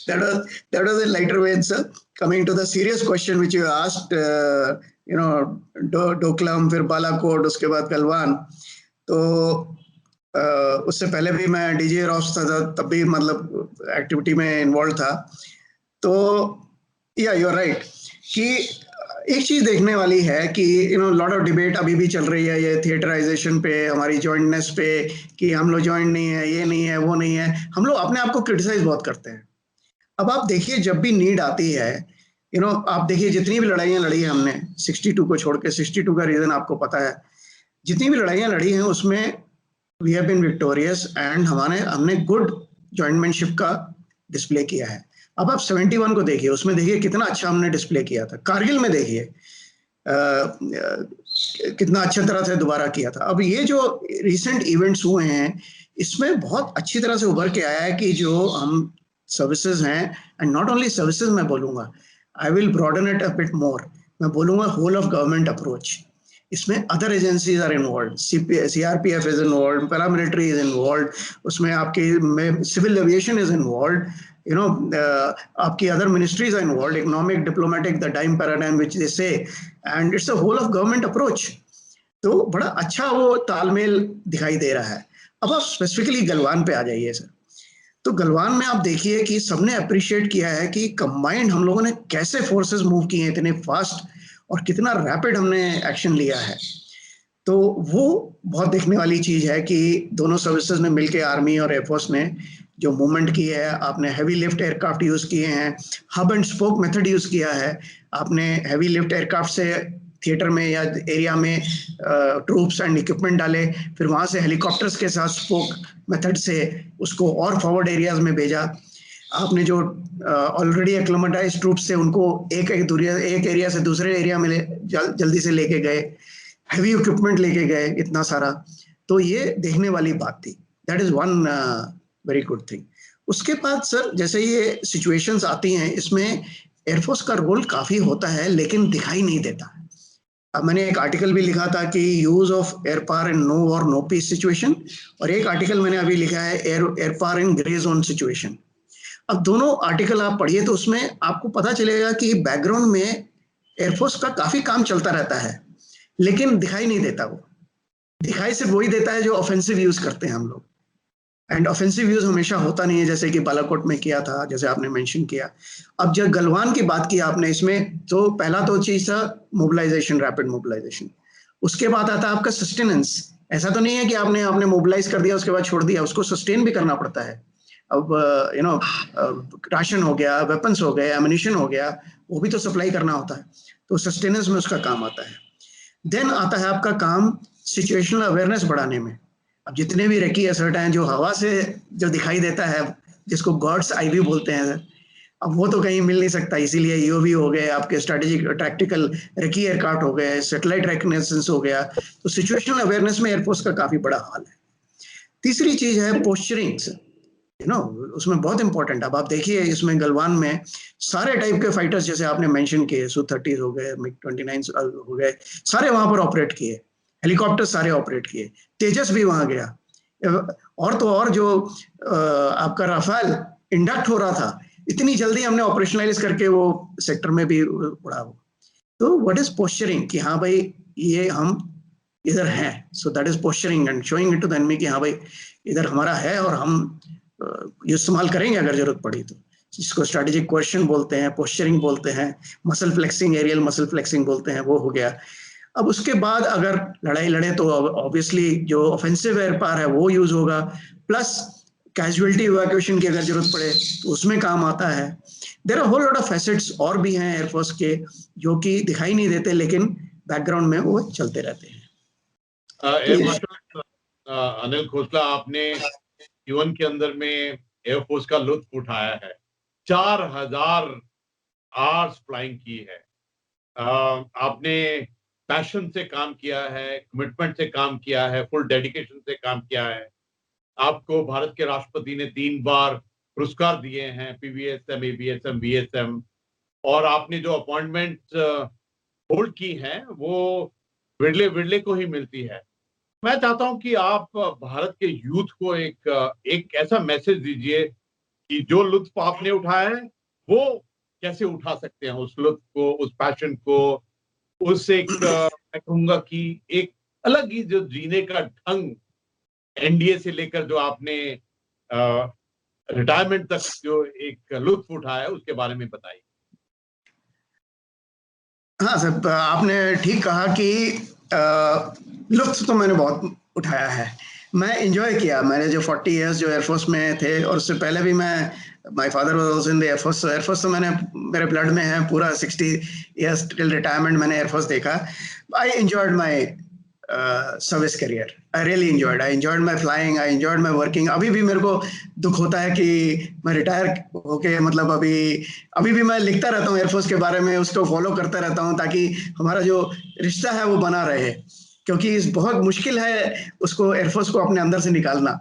that was a lighter way, sir. Coming to the serious question which you asked, Doklam, फिर बालाकोट, उसके बाद गलवान। तो उससे पहले भी मैं डीजी एयर ऑप्स था, तब भी मतलब एक्टिविटी में इन्वॉल्व था। तो या यू आर राइट कि एक चीज देखने वाली है कि लॉट ऑफ डिबेट अभी भी चल रही है ये थिएटराइजेशन पे, हमारी जॉइंटनेस पे, कि हम लोग जॉइंट नहीं है, ये नहीं है, वो नहीं है। हम लोग अपने आप को क्रिटिसाइज बहुत करते हैं। अब आप देखिए, जब भी नीड आती है, आप देखिए जितनी भी लड़ाइयाँ लड़ी है हमने 62 को छोड़ के, 62 का रीजन आपको पता है, जितनी भी लड़ाइयाँ लड़ी हैं उसमें we have been victorious and हमने गुड जॉइंटमैनशिप का डिस्प्ले किया है। अब आप 71 को देखिए, उसमें देखिए कितना अच्छा हमने डिस्प्ले किया था। कारगिल में देखिए कितना अच्छा तरह से दोबारा किया था। अब ये जो रिसेंट इवेंट्स हुए हैं, इसमें बहुत अच्छी तरह से उभर के आया है कि जो हम सर्विसेज हैं, एंड नॉट ओनली सर्विसेज, मैं बोलूंगा, I will broaden it a bit more, मैं बोलूंगा होल ऑफ गवर्नमेंट अप्रोच। इसमें other agencies are involve, CRPF is involve, paramilitary is involve, उसमें आपकी सिविल एविएशन इज इन्वॉल्व, आपकी other ministries are involve, economic, diplomatic, the time paradigm which they say, and it's a whole of government approach. तो बड़ा अच्छा वो तालमेल दिखाई दे रहा है। अब आप स्पेसिफिकली गलवान पे आ जाइए सर। तो गलवान में आप देखिए कि सबने अप्रिशिएट किया है कि कंबाइंड हम लोगों ने कैसे फोर्सेस मूव किए हैं इतने फास्ट, और कितना रैपिड हमने एक्शन लिया है। तो वो बहुत देखने वाली चीज है कि दोनों सर्विसेज ने मिलकर, आर्मी और एयरफोर्स ने जो मूवमेंट की है, आपने हैवी लिफ्ट एयरक्राफ्ट यूज किए हैं, hub and spoke method use किया है, आपने हैवी लिफ्ट एयरक्राफ्ट से थिएटर में या एरिया में ट्रूप्स एंड इक्विपमेंट डाले, फिर वहां से हेलीकॉप्टर्स के साथ स्पोक मेथड से उसको और फॉरवर्ड एरियाज में भेजा। आपने जो ऑलरेडी एक्लेमेटाइज ट्रूप्स थे उनको एक एरिया से दूसरे एरिया में जल्दी से लेके गए, हैवी इक्विपमेंट लेके गए इतना सारा। तो ये देखने वाली बात थी। That is one very good thing. उसके बाद सर, जैसे ये सिचुएशंस आती हैं, इसमें एयरफोर्स का रोल काफी होता है लेकिन दिखाई नहीं देता। अब मैंने एक आर्टिकल भी लिखा था कि use of air power in no war no peace situation, और एक आर्टिकल मैंने अभी लिखा है air power in grey zone situation. अब दोनों आर्टिकल आप पढ़िए तो उसमें आपको पता चलेगा कि बैकग्राउंड में एयरफोर्स का काफी काम चलता रहता है, लेकिन दिखाई नहीं देता। वो दिखाई सिर्फ वही देता है जो ऑफेंसिव यूज करते हैं हम लोग, एंड ऑफेंसिव यूज हमेशा होता नहीं है, जैसे कि बालाकोट में किया था, जैसे आपने मेंशन किया। अब जब गलवान की बात की आपने इसमें, तो पहला तो चीज था मोबिलाइजेशन, रैपिड मोबिलाइजेशन। उसके बाद आता है आपका सस्टेनेंस। ऐसा तो नहीं है कि आपने मोबिलाइज कर दिया उसके बाद छोड़ दिया, उसको सस्टेन भी करना पड़ता है। अब राशन हो गया, वेपन्स हो गए, एमुनिशन हो गया, वो भी तो सप्लाई करना होता है, तो सस्टेनेंस में उसका काम आता है। देन आता है आपका काम सिचुएशनल अवेयरनेस बढ़ाने में। अब जितने भी रेकी असर्ट हैं जो हवा से जो दिखाई देता है, जिसको गॉड्स आई भी बोलते हैं, अब वो तो कहीं मिल नहीं सकता, इसीलिए ईओवी हो गए, आपके स्ट्रेटेजिक टैक्टिकल रेकी एयरक्राफ्ट हो गए, सैटेलाइट रिकॉग्निशंस हो गया। तो सिचुएशनल अवेयरनेस में एयरफोर्स का काफी बड़ा हाल है। तीसरी चीज है पोस्चरिंग्स, उसमें बहुत इंपॉर्टेंट। अब आप देखिए इसमें गलवान में सारे टाइप के फाइटर्स, जैसे आपने मेंशन किए, Su-30 हो गए, MiG-29 हो गए, सारे वहां पर ऑपरेट किए, हेलीकॉप्टर सारे ऑपरेट किए, तेजस भी वहां गया। और तो और जो आपका राफेल इंडक्ट हो रहा था, इतनी जल्दी हमने ऑपरेशनलाइज करके वो सेक्टर में भी उड़ा वो। तो व्हाट इज पोस्चरिंग कि हाँ भाई ये हम इधर हैं, so that is posturing and showing it to the enemy कि हाँ भाई इधर हमारा है और हम इस्तेमाल करेंगे अगर जरूरत पड़ी तो। जिसको स्ट्रेटेजिक क्वेश्चन बोलते हैं, पोस्चरिंग बोलते हैं, muscle flexing, aerial muscle flexing बोलते हैं, वो हो गया। अब उसके बाद अगर लड़ाई लड़े तो ऑब्वियसली जो ऑफेंसिव एयर पावर है वो यूज होगा, प्लस कैजुअलिटी इवैक्यूएशन की अगर जरूरत पड़े तो उसमें काम आता है। There are whole lot of facets और भी हैं एयरफोर्स के जो कि दिखाई नहीं देते, लेकिन बैकग्राउंड में वो चलते रहते हैं। एयर मार्शल अनिल खोसला, आपने यूएन के अंदर में एयरफोर्स का लुत्फ उठाया है, 4000 आवर्स फ्लाइंग की है। आपने पैशन से काम किया है, कमिटमेंट से काम किया है, फुल डेडिकेशन से काम किया है। आपको भारत के राष्ट्रपति ने 3 बार पुरस्कार दिए हैं, पीवीएसएम, एबीएसएम, वीएसएम, और आपने जो अपॉइंटमेंट होल्ड की हैं वो विरले विरले को ही मिलती है। मैं चाहता हूं कि आप भारत के यूथ को एक ऐसा मैसेज दीजिए कि जो लुत्फ आपने उठाया है वो कैसे उठा सकते हैं, उस लुत्फ को, उस पैशन को, उस मैं कहूंगा कि एक अलग ही जो जीने का ढंग एनडीए से लेकर जो आपने रिटायरमेंट तक जो एक लुत्फ उठाया है उसके बारे में बताइए। हाँ सर, आपने ठीक कहा कि लुत्फ तो मैंने बहुत उठाया है, मैं एंजॉय किया। मैंने जो 40 इयर्स जो एयरफोर्स में थे, और उससे पहले भी मैं, my father was also in the air force, air force तो मैंने मेरे ब्लड में है पूरा। 60 इयर्स टिल रिटायरमेंट मैंने एयरफोर्स देखा। I enjoyed my service career, I really enjoyed, I enjoyed my flying, I enjoyed my working. अभी भी मेरे को दुख होता है कि मैं रिटायर होके, मतलब अभी भी मैं लिखता रहता हूँ एयरफोर्स के बारे में, उसको फॉलो करता रहता हूँ ताकि हमारा जो रिश्ता है वो बना रहे, क्योंकि बहुत मुश्किल है उसको, एयरफोर्स को अपने अंदर से निकालना।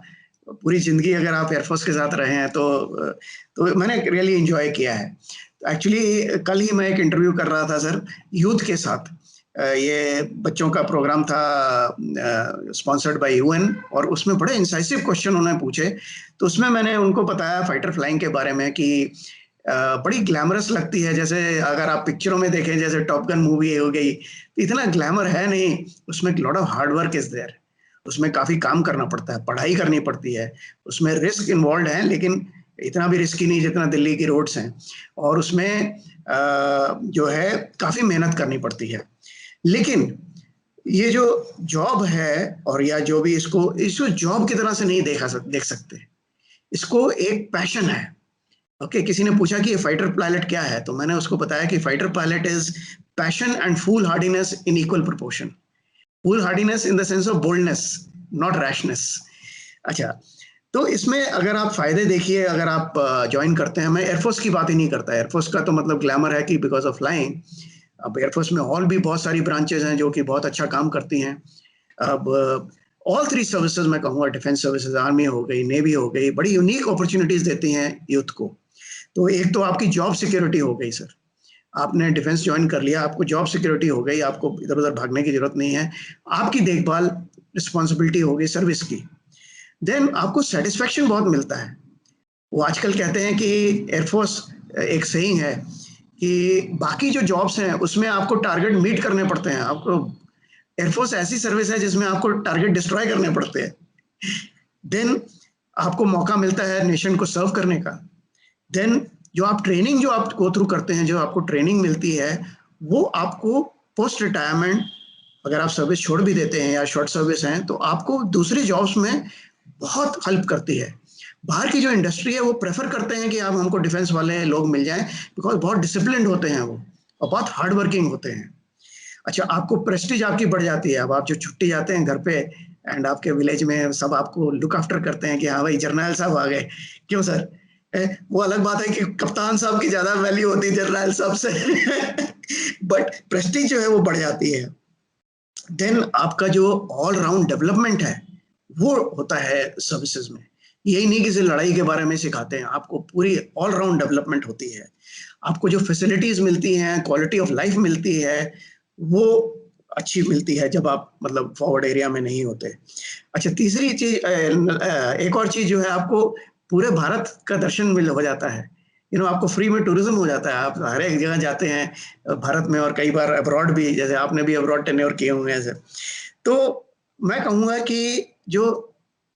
पूरी जिंदगी अगर आप एयरफोर्स के साथ रहे हैं तो मैंने रियली एंजॉय किया है। एक्चुअली कल ही मैं एक इंटरव्यू कर रहा था सर, यूथ के साथ। ये बच्चों का प्रोग्राम था स्पॉन्सर्ड बाय यूएन, और उसमें बड़े इंसाइसिव क्वेश्चन उन्होंने पूछे। तो उसमें मैंने उनको बताया फाइटर फ्लाइंग के बारे में कि बड़ी ग्लैमरस लगती है, जैसे अगर आप पिक्चरों में देखें, जैसे टॉप गन मूवी हो गई, तो इतना ग्लैमर है नहीं उसमें। Lot of hard work is there, उसमें काफी काम करना पड़ता है, पढ़ाई करनी पड़ती है, उसमें रिस्क इन्वॉल्व है, लेकिन इतना भी रिस्की नहीं जितना दिल्ली की रोड्स हैं। और उसमें जो है काफी मेहनत करनी पड़ती है। लेकिन ये जो जॉब है, और या जो भी इसको जॉब की तरह से नहीं देख सकते, इसको एक पैशन है। ओके, किसी ने पूछा कि ये फाइटर पायलट क्या है, तो मैंने उसको बताया कि fighter pilot is passion and foolhardiness in equal proportion. Foolhardiness in the sense of boldness, not rashness. अच्छा, तो इसमें अगर आप फायदे देखिए, अगर आप ज्वाइन करते हैं, मैं एयरफोर्स की बात ही नहीं करता। एयरफोर्स का तो मतलब ग्लैमर है कि बिकॉज ऑफ फ्लाइंग। अब एयरफोर्स में और भी बहुत सारी ब्रांचेस हैं जो कि बहुत अच्छा काम करती हैं। अब ऑल 3 सर्विसेज मैं कहूँगा, डिफेंस सर्विसेज, आर्मी हो गई, नेवी हो गई, बड़ी यूनिक अपॉर्चुनिटीज देती हैं यूथ को। तो एक तो आपकी जॉब सिक्योरिटी हो गई सर, आपने डिफेंस ज्वाइन कर लिया, आपको जॉब सिक्योरिटी हो गई, आपको इधर उधर भागने की जरूरत नहीं है, आपकी देखभाल रिस्पॉन्सिबिलिटी हो गई सर्विस की। देन आपको सेटिस्फेक्शन बहुत मिलता है। वो आजकल कहते हैं कि एयरफोर्स, एक सेइंग है कि बाकी जो जॉब्स हैं उसमें आपको टारगेट मीट करने पड़ते हैं, आपको एयरफोर्स ऐसी सर्विस है जिसमें आपको टारगेट डिस्ट्रॉय करने पड़ते हैं। देन आपको मौका मिलता है नेशन को सर्व करने का। देन जो आप ट्रेनिंग जो आप गो थ्रू करते हैं, जो आपको ट्रेनिंग मिलती है, वो आपको पोस्ट रिटायरमेंट, अगर आप सर्विस छोड़ भी देते हैं या शॉर्ट सर्विस हैं, तो आपको दूसरी जॉब्स में बहुत हेल्प करती है। बाहर की जो इंडस्ट्री है वो प्रेफर करते हैं कि आप हमको डिफेंस वाले लोग मिल जाएं, बिकॉज बहुत डिसिप्लिन होते हैं वो, और बहुत हार्ड वर्किंग होते हैं। अच्छा, आपको प्रेस्टीज आपकी बढ़ जाती है। अब आप जो छुट्टी जाते हैं घर पे, एंड आपके विलेज में सब आपको लुक आफ्टर करते हैं कि हाँ भाई जर्नैल साहब आ गए। क्यों सर? वो अलग बात है कि कप्तान साहब की ज्यादा वैल्यू होती है जर्नैल साहब से बट प्रेस्टीज जो है वो बढ़ जाती है। देन आपका जो ऑल राउंड डेवलपमेंट है वो होता है सर्विसेज में। यही नहीं कि सिर्फ लड़ाई के बारे में सिखाते हैं, आपको पूरी ऑल राउंड डेवलपमेंट होती है। आपको जो फैसिलिटीज मिलती हैं, क्वालिटी ऑफ लाइफ मिलती है, वो अच्छी मिलती है जब आप मतलब फॉरवर्ड एरिया में नहीं होते। अच्छा, तीसरी चीज, एक और चीज जो है, आपको पूरे भारत का दर्शन मिल हो जाता है। आपको फ्री में टूरिज्म हो जाता है, आप हर एक जगह जाते हैं भारत में, और कई बार अब्रॉड भी, जैसे आपने भी अब्रॉड टेन्योर किए हुए हैं सर। तो मैं कहूँगा कि जो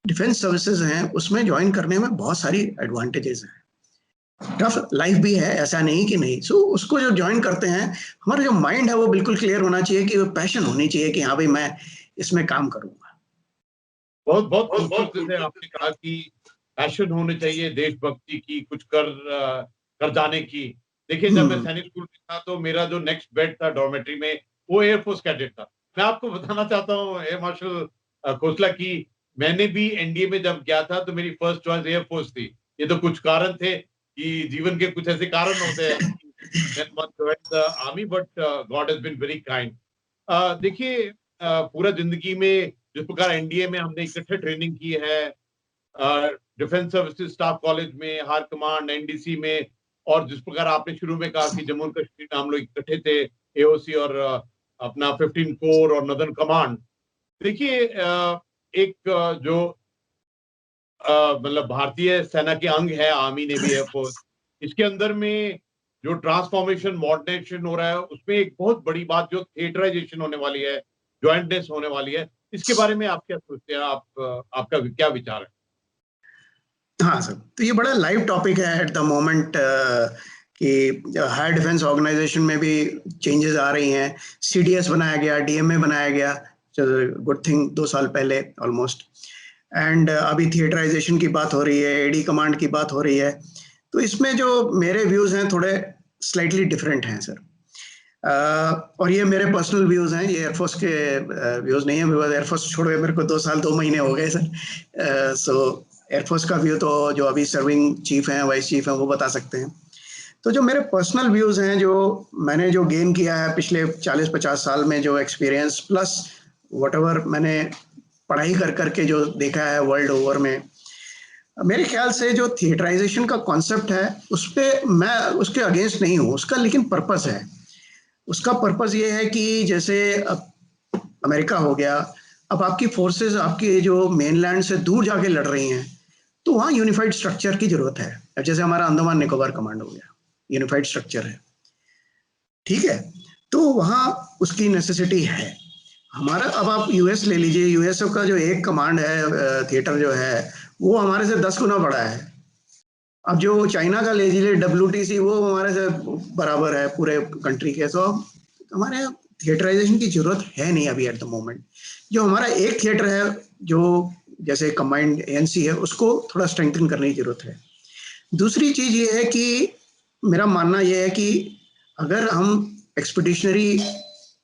डिफेंस सर्विसेज हैं उसमें ज्वाइन करने में बहुत सारी एडवांटेजेस हैं। टफ लाइफ भी है, ऐसा नहीं कि नहीं। सो उसको जो ज्वाइन करते हैं, हमारा जो माइंड है वो बिल्कुल क्लियर होना चाहिए, कि वो पैशन होनी चाहिए कि हाँ भाई मैं इसमें काम करूंगा। बहुत बहुत खूबसूरती से आपने कहा कि पैशन होने चाहिए देशभक्ति की, कुछ कर जाने की। देखिए, जब मैं सैनिक स्कूल में था तो मेरा जो नेक्स्ट बेड था डॉर्मेट्री में, वो एयरफोर्स कैडेट था। मैं आपको बताना चाहता हूँ एयर मार्शल खोसला, की मैंने भी एनडीए में जब गया था तो मेरी फर्स्ट चॉइस एयरफोर्स थी। ये तो कुछ कारण थे कि जीवन के कुछ ऐसे कारण होते हैं army, but God has been very kind. देखिए, पूरा जिंदगी में जिस प्रकार एनडीए में हमने इकट्ठे ट्रेनिंग की है, डिफेंस सर्विसेज स्टाफ कॉलेज में, हायर कमांड, एनडीसी में, और जिस प्रकार आपने शुरू में कहा कि जम्मू एंड कश्मीर में हम लोग इकट्ठे थे, एओसी और अपना 15 कोर और नदर्न कमांड। देखिए, एक जो मतलब भारतीय सेना के अंग है आर्मी, नेवी, एयरफोर्स, इसके अंदर में जो ट्रांसफॉर्मेशन, मॉडर्नाइजेशन हो रहा है, उसमें एक बहुत बड़ी बात जो थिएटराइजेशन होने वाली है, जॉइंटनेस होने वाली है, इसके बारे में आप क्या सोचते हैं? आपका क्या विचार है? हाँ सर, तो ये बड़ा लाइव टॉपिक है एट द मोमेंट, कि हायर डिफेंस ऑर्गेनाइजेशन में भी चेंजेस आ रही हैं। सीडीएस बनाया गया, डीएमए बनाया गया, गुड थिंग, 2 साल पहले ऑलमोस्ट। एंड अभी थिएटराइजेशन की बात हो रही है, एडी कमांड की बात हो रही है। तो इसमें जो मेरे व्यूज हैं थोड़े स्लाइटली डिफरेंट हैं सर। और ये मेरे पर्सनल व्यूज हैं, ये एयरफोर्स के व्यूज नहीं है। बिकॉज एयरफोर्स छोड़े मेरे को 2 साल 2 महीने हो गए सर। सो एयरफोर्स का व्यू तो जो अभी सर्विंग चीफ हैं, वाइस चीफ हैं, वो बता सकते हैं। तो जो मेरे पर्सनल व्यूज हैं, जो मैंने जो गेन किया है पिछले 40-50 साल में, जो एक्सपीरियंस प्लस वट मैंने पढ़ाई कर करके जो देखा है वर्ल्ड ओवर में, मेरे ख्याल से जो थिएटराइजेशन का कॉन्सेप्ट है उस पर मैं उसके अगेंस्ट नहीं हूँ, उसका लेकिन पर्पस है। उसका पर्पस ये है कि जैसे अब अमेरिका हो गया, अब आपकी फोर्सेस आपके जो मेनलैंड से दूर जाके लड़ रही हैं, तो वहाँ यूनिफाइड स्ट्रक्चर की जरूरत है। अब जैसे हमारा अंडमान निकोबार कमांड हो गया, यूनिफाइड स्ट्रक्चर है, ठीक है, तो वहाँ उसकी नेसेसिटी है। हमारा, अब आप यूएस ले लीजिए, यूएस का जो एक कमांड है, थिएटर जो है, वो हमारे से 10 गुना बड़ा है। अब जो चाइना का ले लीजिए WTC, वो हमारे से बराबर है पूरे कंट्री के। सो हमारे यहाँ थिएटराइजेशन की जरूरत है नहीं अभी एट द मोमेंट। जो हमारा एक थिएटर है, जो जैसे कंबाइंड एएनसी है, उसको थोड़ा स्ट्रेंथन करने की जरूरत है। दूसरी चीज ये है कि मेरा मानना यह है कि अगर हम एक्सपीडिशनरी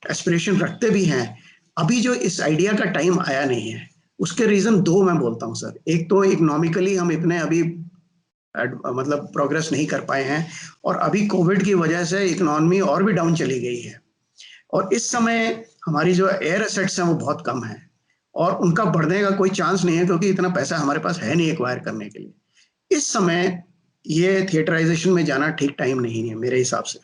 एस्पिरेशन रखते भी हैं, अभी जो इस आइडिया का टाइम आया नहीं है, उसके रीजन 2 मैं बोलता हूँ सर। एक तो इकोनॉमिकली हम इतने अभी मतलब प्रोग्रेस नहीं कर पाए हैं, और अभी कोविड की वजह से इकोनॉमी और भी डाउन चली गई है, और इस समय हमारी जो एयर एसेट्स हैं वो बहुत कम है, और उनका बढ़ने का कोई चांस नहीं है, क्योंकि इतना पैसा हमारे पास है नहीं एक्वायर करने के लिए। इस समय ये थिएटराइजेशन में जाना ठीक टाइम नहीं है मेरे हिसाब से।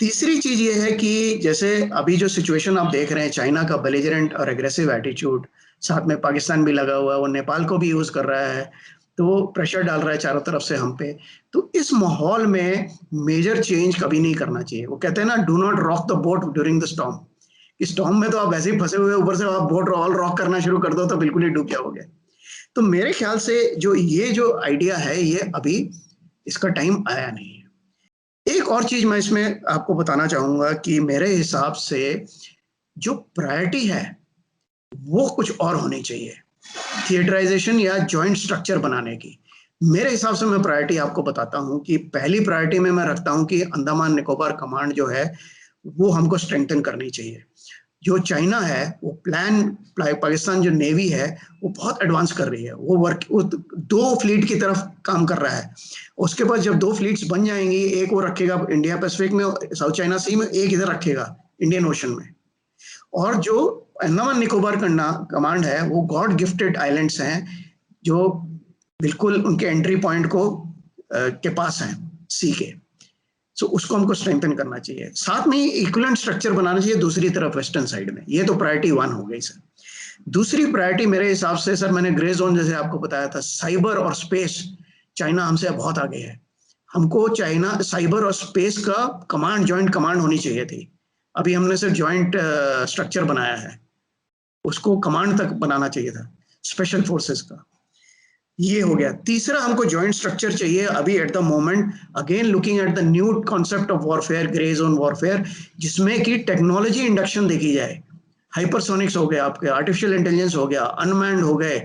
तीसरी चीज ये है कि जैसे अभी जो सिचुएशन आप देख रहे हैं, चाइना का बेलिजरेंट और एग्रेसिव एटीट्यूड, साथ में पाकिस्तान भी लगा हुआ है, वो नेपाल को भी यूज कर रहा है, तो वो प्रेशर डाल रहा है चारों तरफ से हम पे। तो इस माहौल में मेजर चेंज कभी नहीं करना चाहिए। वो कहते हैं ना, do not rock the boat during the storm. इस स्टॉर्म में तो आप वैसे ही फंसे हुए, ऊपर से आप बोट ऑल रॉक करना शुरू कर दो तो बिल्कुल ही डूब जाओगे। तो मेरे ख्याल से जो आइडिया है, ये अभी इसका टाइम आया नहीं है। एक और चीज मैं इसमें आपको बताना चाहूंगा कि मेरे हिसाब से जो प्रायोरिटी है वो कुछ और होनी चाहिए थिएटराइजेशन या जॉइंट स्ट्रक्चर बनाने की। मेरे हिसाब से मैं प्रायोरिटी आपको बताता हूं कि पहली प्रायोरिटी में मैं रखता हूं कि अंडमान निकोबार कमांड जो है वो हमको स्ट्रेंथन करनी चाहिए। जो चाइना है वो पाकिस्तान जो नेवी है वो बहुत एडवांस कर रही है, वो 2 फ्लीट की तरफ काम कर रहा है। उसके बाद जब 2 फ्लीट्स बन जाएंगी, एक वो रखेगा इंडिया पैसिफिक में, साउथ चाइना सी में, एक इधर रखेगा इंडियन ओशन में। और जो अंडमान निकोबार कमांड है वो गॉड गिफ्टेड आइलैंड्स हैं, जो बिल्कुल उनके एंट्री पॉइंट के पास हैं सी के। सो उसको हमको स्ट्रेंथन करना चाहिए, साथ में इक्विवेलेंट स्ट्रक्चर बनाना चाहिए दूसरी तरफ वेस्टर्न साइड में। ये तो प्रायोरिटी 1 हो गई सर। दूसरी प्रायोरिटी मेरे हिसाब से सर, मैंने ग्रे जोन जैसे आपको बताया था, साइबर और स्पेस, चाइना हमसे बहुत आगे है। हमको चाइना साइबर और स्पेस का कमांड, जॉइंट कमांड होनी चाहिए थी। अभी हमने सर जॉइंट स्ट्रक्चर बनाया है, उसको कमांड तक बनाना चाहिए था स्पेशल फोर्सेस का। ये हो गया। तीसरा, हमको जॉइंट स्ट्रक्चर चाहिए अभी at the moment, again looking at the new concept of warfare, grey zone warfare, जिसमें कि टेक्नोलॉजी इंडक्शन देखी जाए। हाइपरसोनिक्स हो गया आपके, आर्टिफिशियल इंटेलिजेंस हो गया, अनमैन्ड हो गए,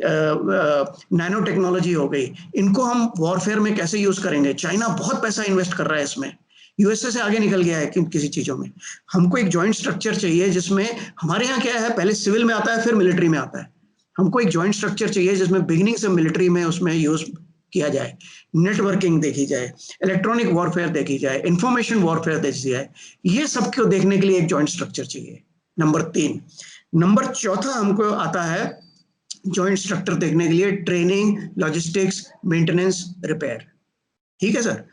नैनो टेक्नोलॉजी हो गई, इनको हम वॉरफेयर में कैसे यूज करेंगे। चाइना बहुत पैसा इन्वेस्ट कर रहा है इसमें, यूएसए से आगे निकल गया है किसी चीजों में। हमको एक जॉइंट स्ट्रक्चर चाहिए जिसमें, हमारे यहाँ क्या है, पहले सिविल में आता है फिर मिलिट्री में आता है। हमको एक जॉइंट स्ट्रक्चर चाहिए जिसमें बिगिनिंग से मिलिट्री में उसमें यूज किया जाए, नेटवर्किंग देखी जाए, इलेक्ट्रॉनिक वॉरफेयर देखी जाए, इंफॉर्मेशन वॉरफेयर देखी जाए। ये सब को देखने के लिए एक जॉइंट स्ट्रक्चर चाहिए, नंबर 3। नंबर 4 हमको आता है जॉइंट स्ट्रक्चर देखने के लिए, ट्रेनिंग, लॉजिस्टिक्स, मेंटेनेंस, रिपेयर। ठीक है सर।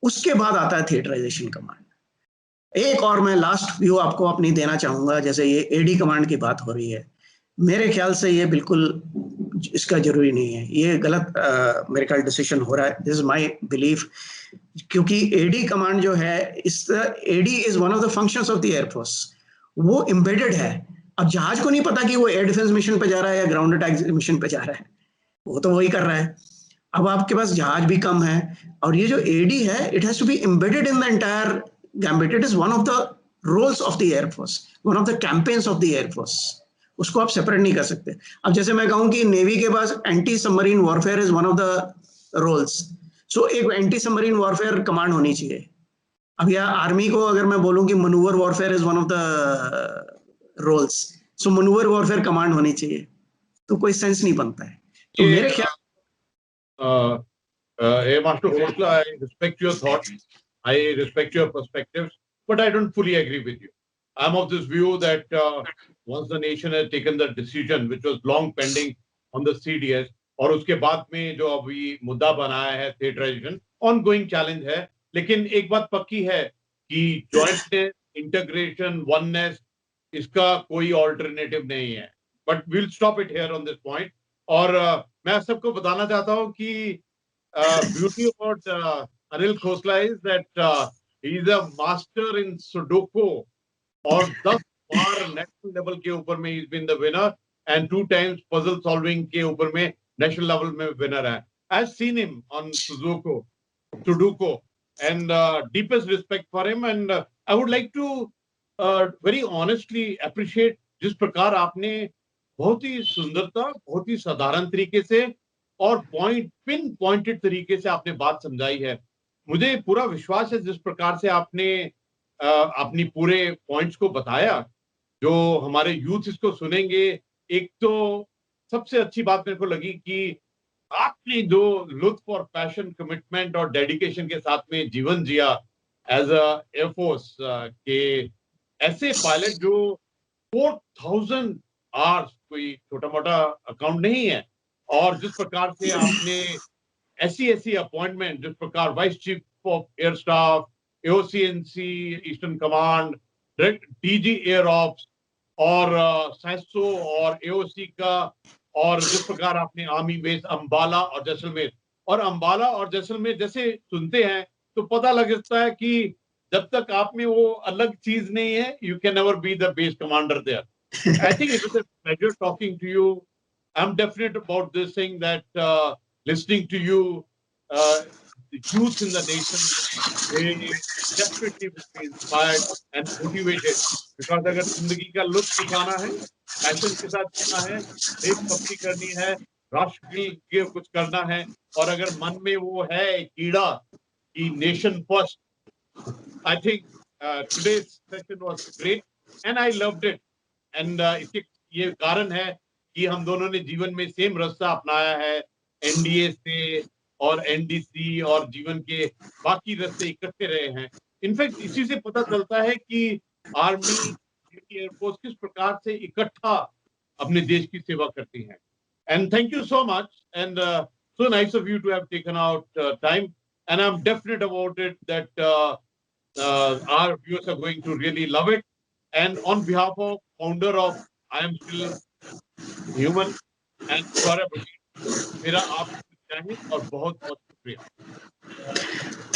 उसके बाद आता है थिएटराइजेशन कमांड। एक और मैं लास्ट व्यू आपको अपनी देना चाहूंगा, जैसे ये एडी कमांड की बात हो रही है, मेरे ख्याल से ये बिल्कुल इसका जरूरी नहीं है, ये गलत मेरे ख्याल डिसीजन हो रहा है, दिस इज माय बिलीफ। क्योंकि एडी कमांड जो है, इस AD is one of the functions of the air force, वो एम्बेडेड है। अब जहाज को नहीं पता कि वो एयर डिफेंस मिशन पे जा रहा है या ग्राउंड अटैक मिशन पे जा रहा है, वो तो वही कर रहा है। अब आपके पास जहाज भी कम है, और ये जो एडी है, it has to be embedded in the entire gambit. It is one of the roles of the air force, one of the campaigns of the air force. उसको आप सेपरेट नहीं कर सकते। अब जैसे मैं कहूं कि नेवी के पास anti submarine warfare is one of the roles, so एक एंटी सबमरीन वॉरफेयर कमांड होनी चाहिए। अब या आर्मी को अगर मैं बोलूं कि manoeuvre warfare is one of the roles, so manoeuvre warfare command होनी चाहिए, तो कोई सेंस नहीं बनता है। तो मेरे ख्याल Air Marshal Khosla, I respect your thoughts, I respect your perspectives, but I don't fully agree with you. I'm of this view that once the nation has taken the decision, which was long pending on the CDS, और उसके बाद में जो अभी मुद्दा बनाया है theatrisation, ongoing challenge है, लेकिन एक बात पक्की है कि जॉइंटनेस, इंटीग्रेशन, वननेस, इसका कोई ऑल्टरनेटिव नहीं है। But will stop it here on this point. और मैं सबको बताना चाहता हूँ कि beauty about Anil Khosla is that he is a master in Sudoku, और 10 बार नेशनल लेवल के ऊपर में he's been the winner, and 2 times puzzle solving के ऊपर में नेशनल लेवल में विनर है। I've seen him on Sudoku, and deepest respect for him, and I would like to very honestly appreciate जिस प्रकार आपने बहुत ही सुंदरता, बहुत ही साधारण तरीके से और पिन पॉइंटेड तरीके से आपने बात समझाई है। मुझे पूरा विश्वास है जिस प्रकार से आपने अपनी पूरे पॉइंट्स को बताया, जो हमारे यूथ इसको सुनेंगे। एक तो सबसे अच्छी बात मेरे को लगी कि आपने जो लुत्फ और पैशन, कमिटमेंट और डेडिकेशन के साथ में जीवन जिया एज अ एयरफोर्स के ऐसे पायलट जो 4000 आवर्स, कोई छोटा मोटा अकाउंट नहीं है, और जिस प्रकार से आपने ऐसी अपॉइंटमेंट, जिस प्रकार vice chief of air staff, AOC in C eastern command, DG air ops, और सैसो और एओसी का, और जिस प्रकार आपने आर्मी बेस अंबाला और जैसलमेर, और अंबाला और जैसलमेर जैसे सुनते हैं तो पता लग जाता है कि जब तक आप में वो अलग चीज नहीं है, you can never be the base commander there. I think it was a pleasure talking to you. I'm definite about this thing that listening to you, the youth in the nation, they definitely will be inspired and motivated. Because अगर जिंदगी का लुत्फ उठाना है, passion के साथ जीना है, देशभक्ति करनी है, राष्ट्र के लिए कुछ करना है, और अगर मन में वो है कीड़ा कि nation first, I think today's session was great and I loved it. And इसके ये कारण है कि हम दोनों ने जीवन में सेम रास्ता अपनाया है, एनडीए से और एनडीसी और जीवन के बाकी रास्ते इकट्ठे रहे हैं। इनफैक्ट इसी से पता चलता है कि आर्मी, एयरफोर्स किस प्रकार से इकट्ठा अपने देश की सेवा करती हैं। And thank you so much, and so nice of you to have taken out time. and I'm definite about it that our viewers are going to really love it. And on behalf of founder of I Am Still Human and Shaurya Brigade, मेरा आपसे जय हिंद और बहुत बहुत शुक्रिया।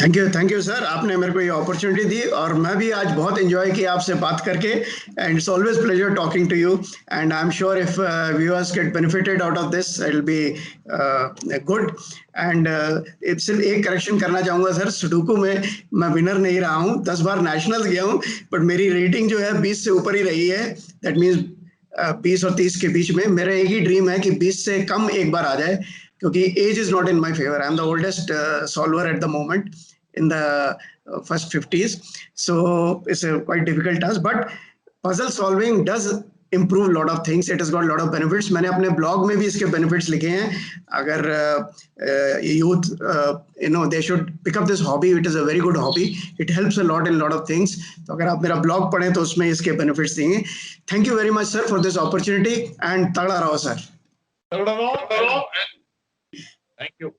Thank you sir, आपने मेरे को ये अपॉर्चुनिटी दी और मैं भी आज बहुत एंजॉय किया आपसे बात करके, and it's always pleasure talking to you, and I am sure if viewers get benefited out of this it will be good. And सिर्फ एक करेक्शन करना चाहूँगा सर, सुडोकू में मैं विनर नहीं रहा हूँ, 10 बार नेशनल्स गया हूँ, बट मेरी रेटिंग जो है 20 से ऊपर ही रही है। दैट मीन्स 20 और 30 के बीच में। मेरा एक ही ड्रीम है कि 20 से कम एक बार आ जाए, क्योंकि age is not in my favour. I am the oldest solver at the moment in the first 50s, so it's a quite difficult task, but puzzle solving does improve lot of things. It has got lot of benefits. मैंने अपने blog में भी इसके benefits लिखे हैं। अगर youth they should pick up this hobby. It is a very good hobby. It helps a lot in lot of things. तो अगर आप मेरा blog पढ़ें तो उसमें इसके benefits देंगे। Thank you very much sir for this opportunity, and तगड़ा रहो sir। तगड़ा रहो। Thank you.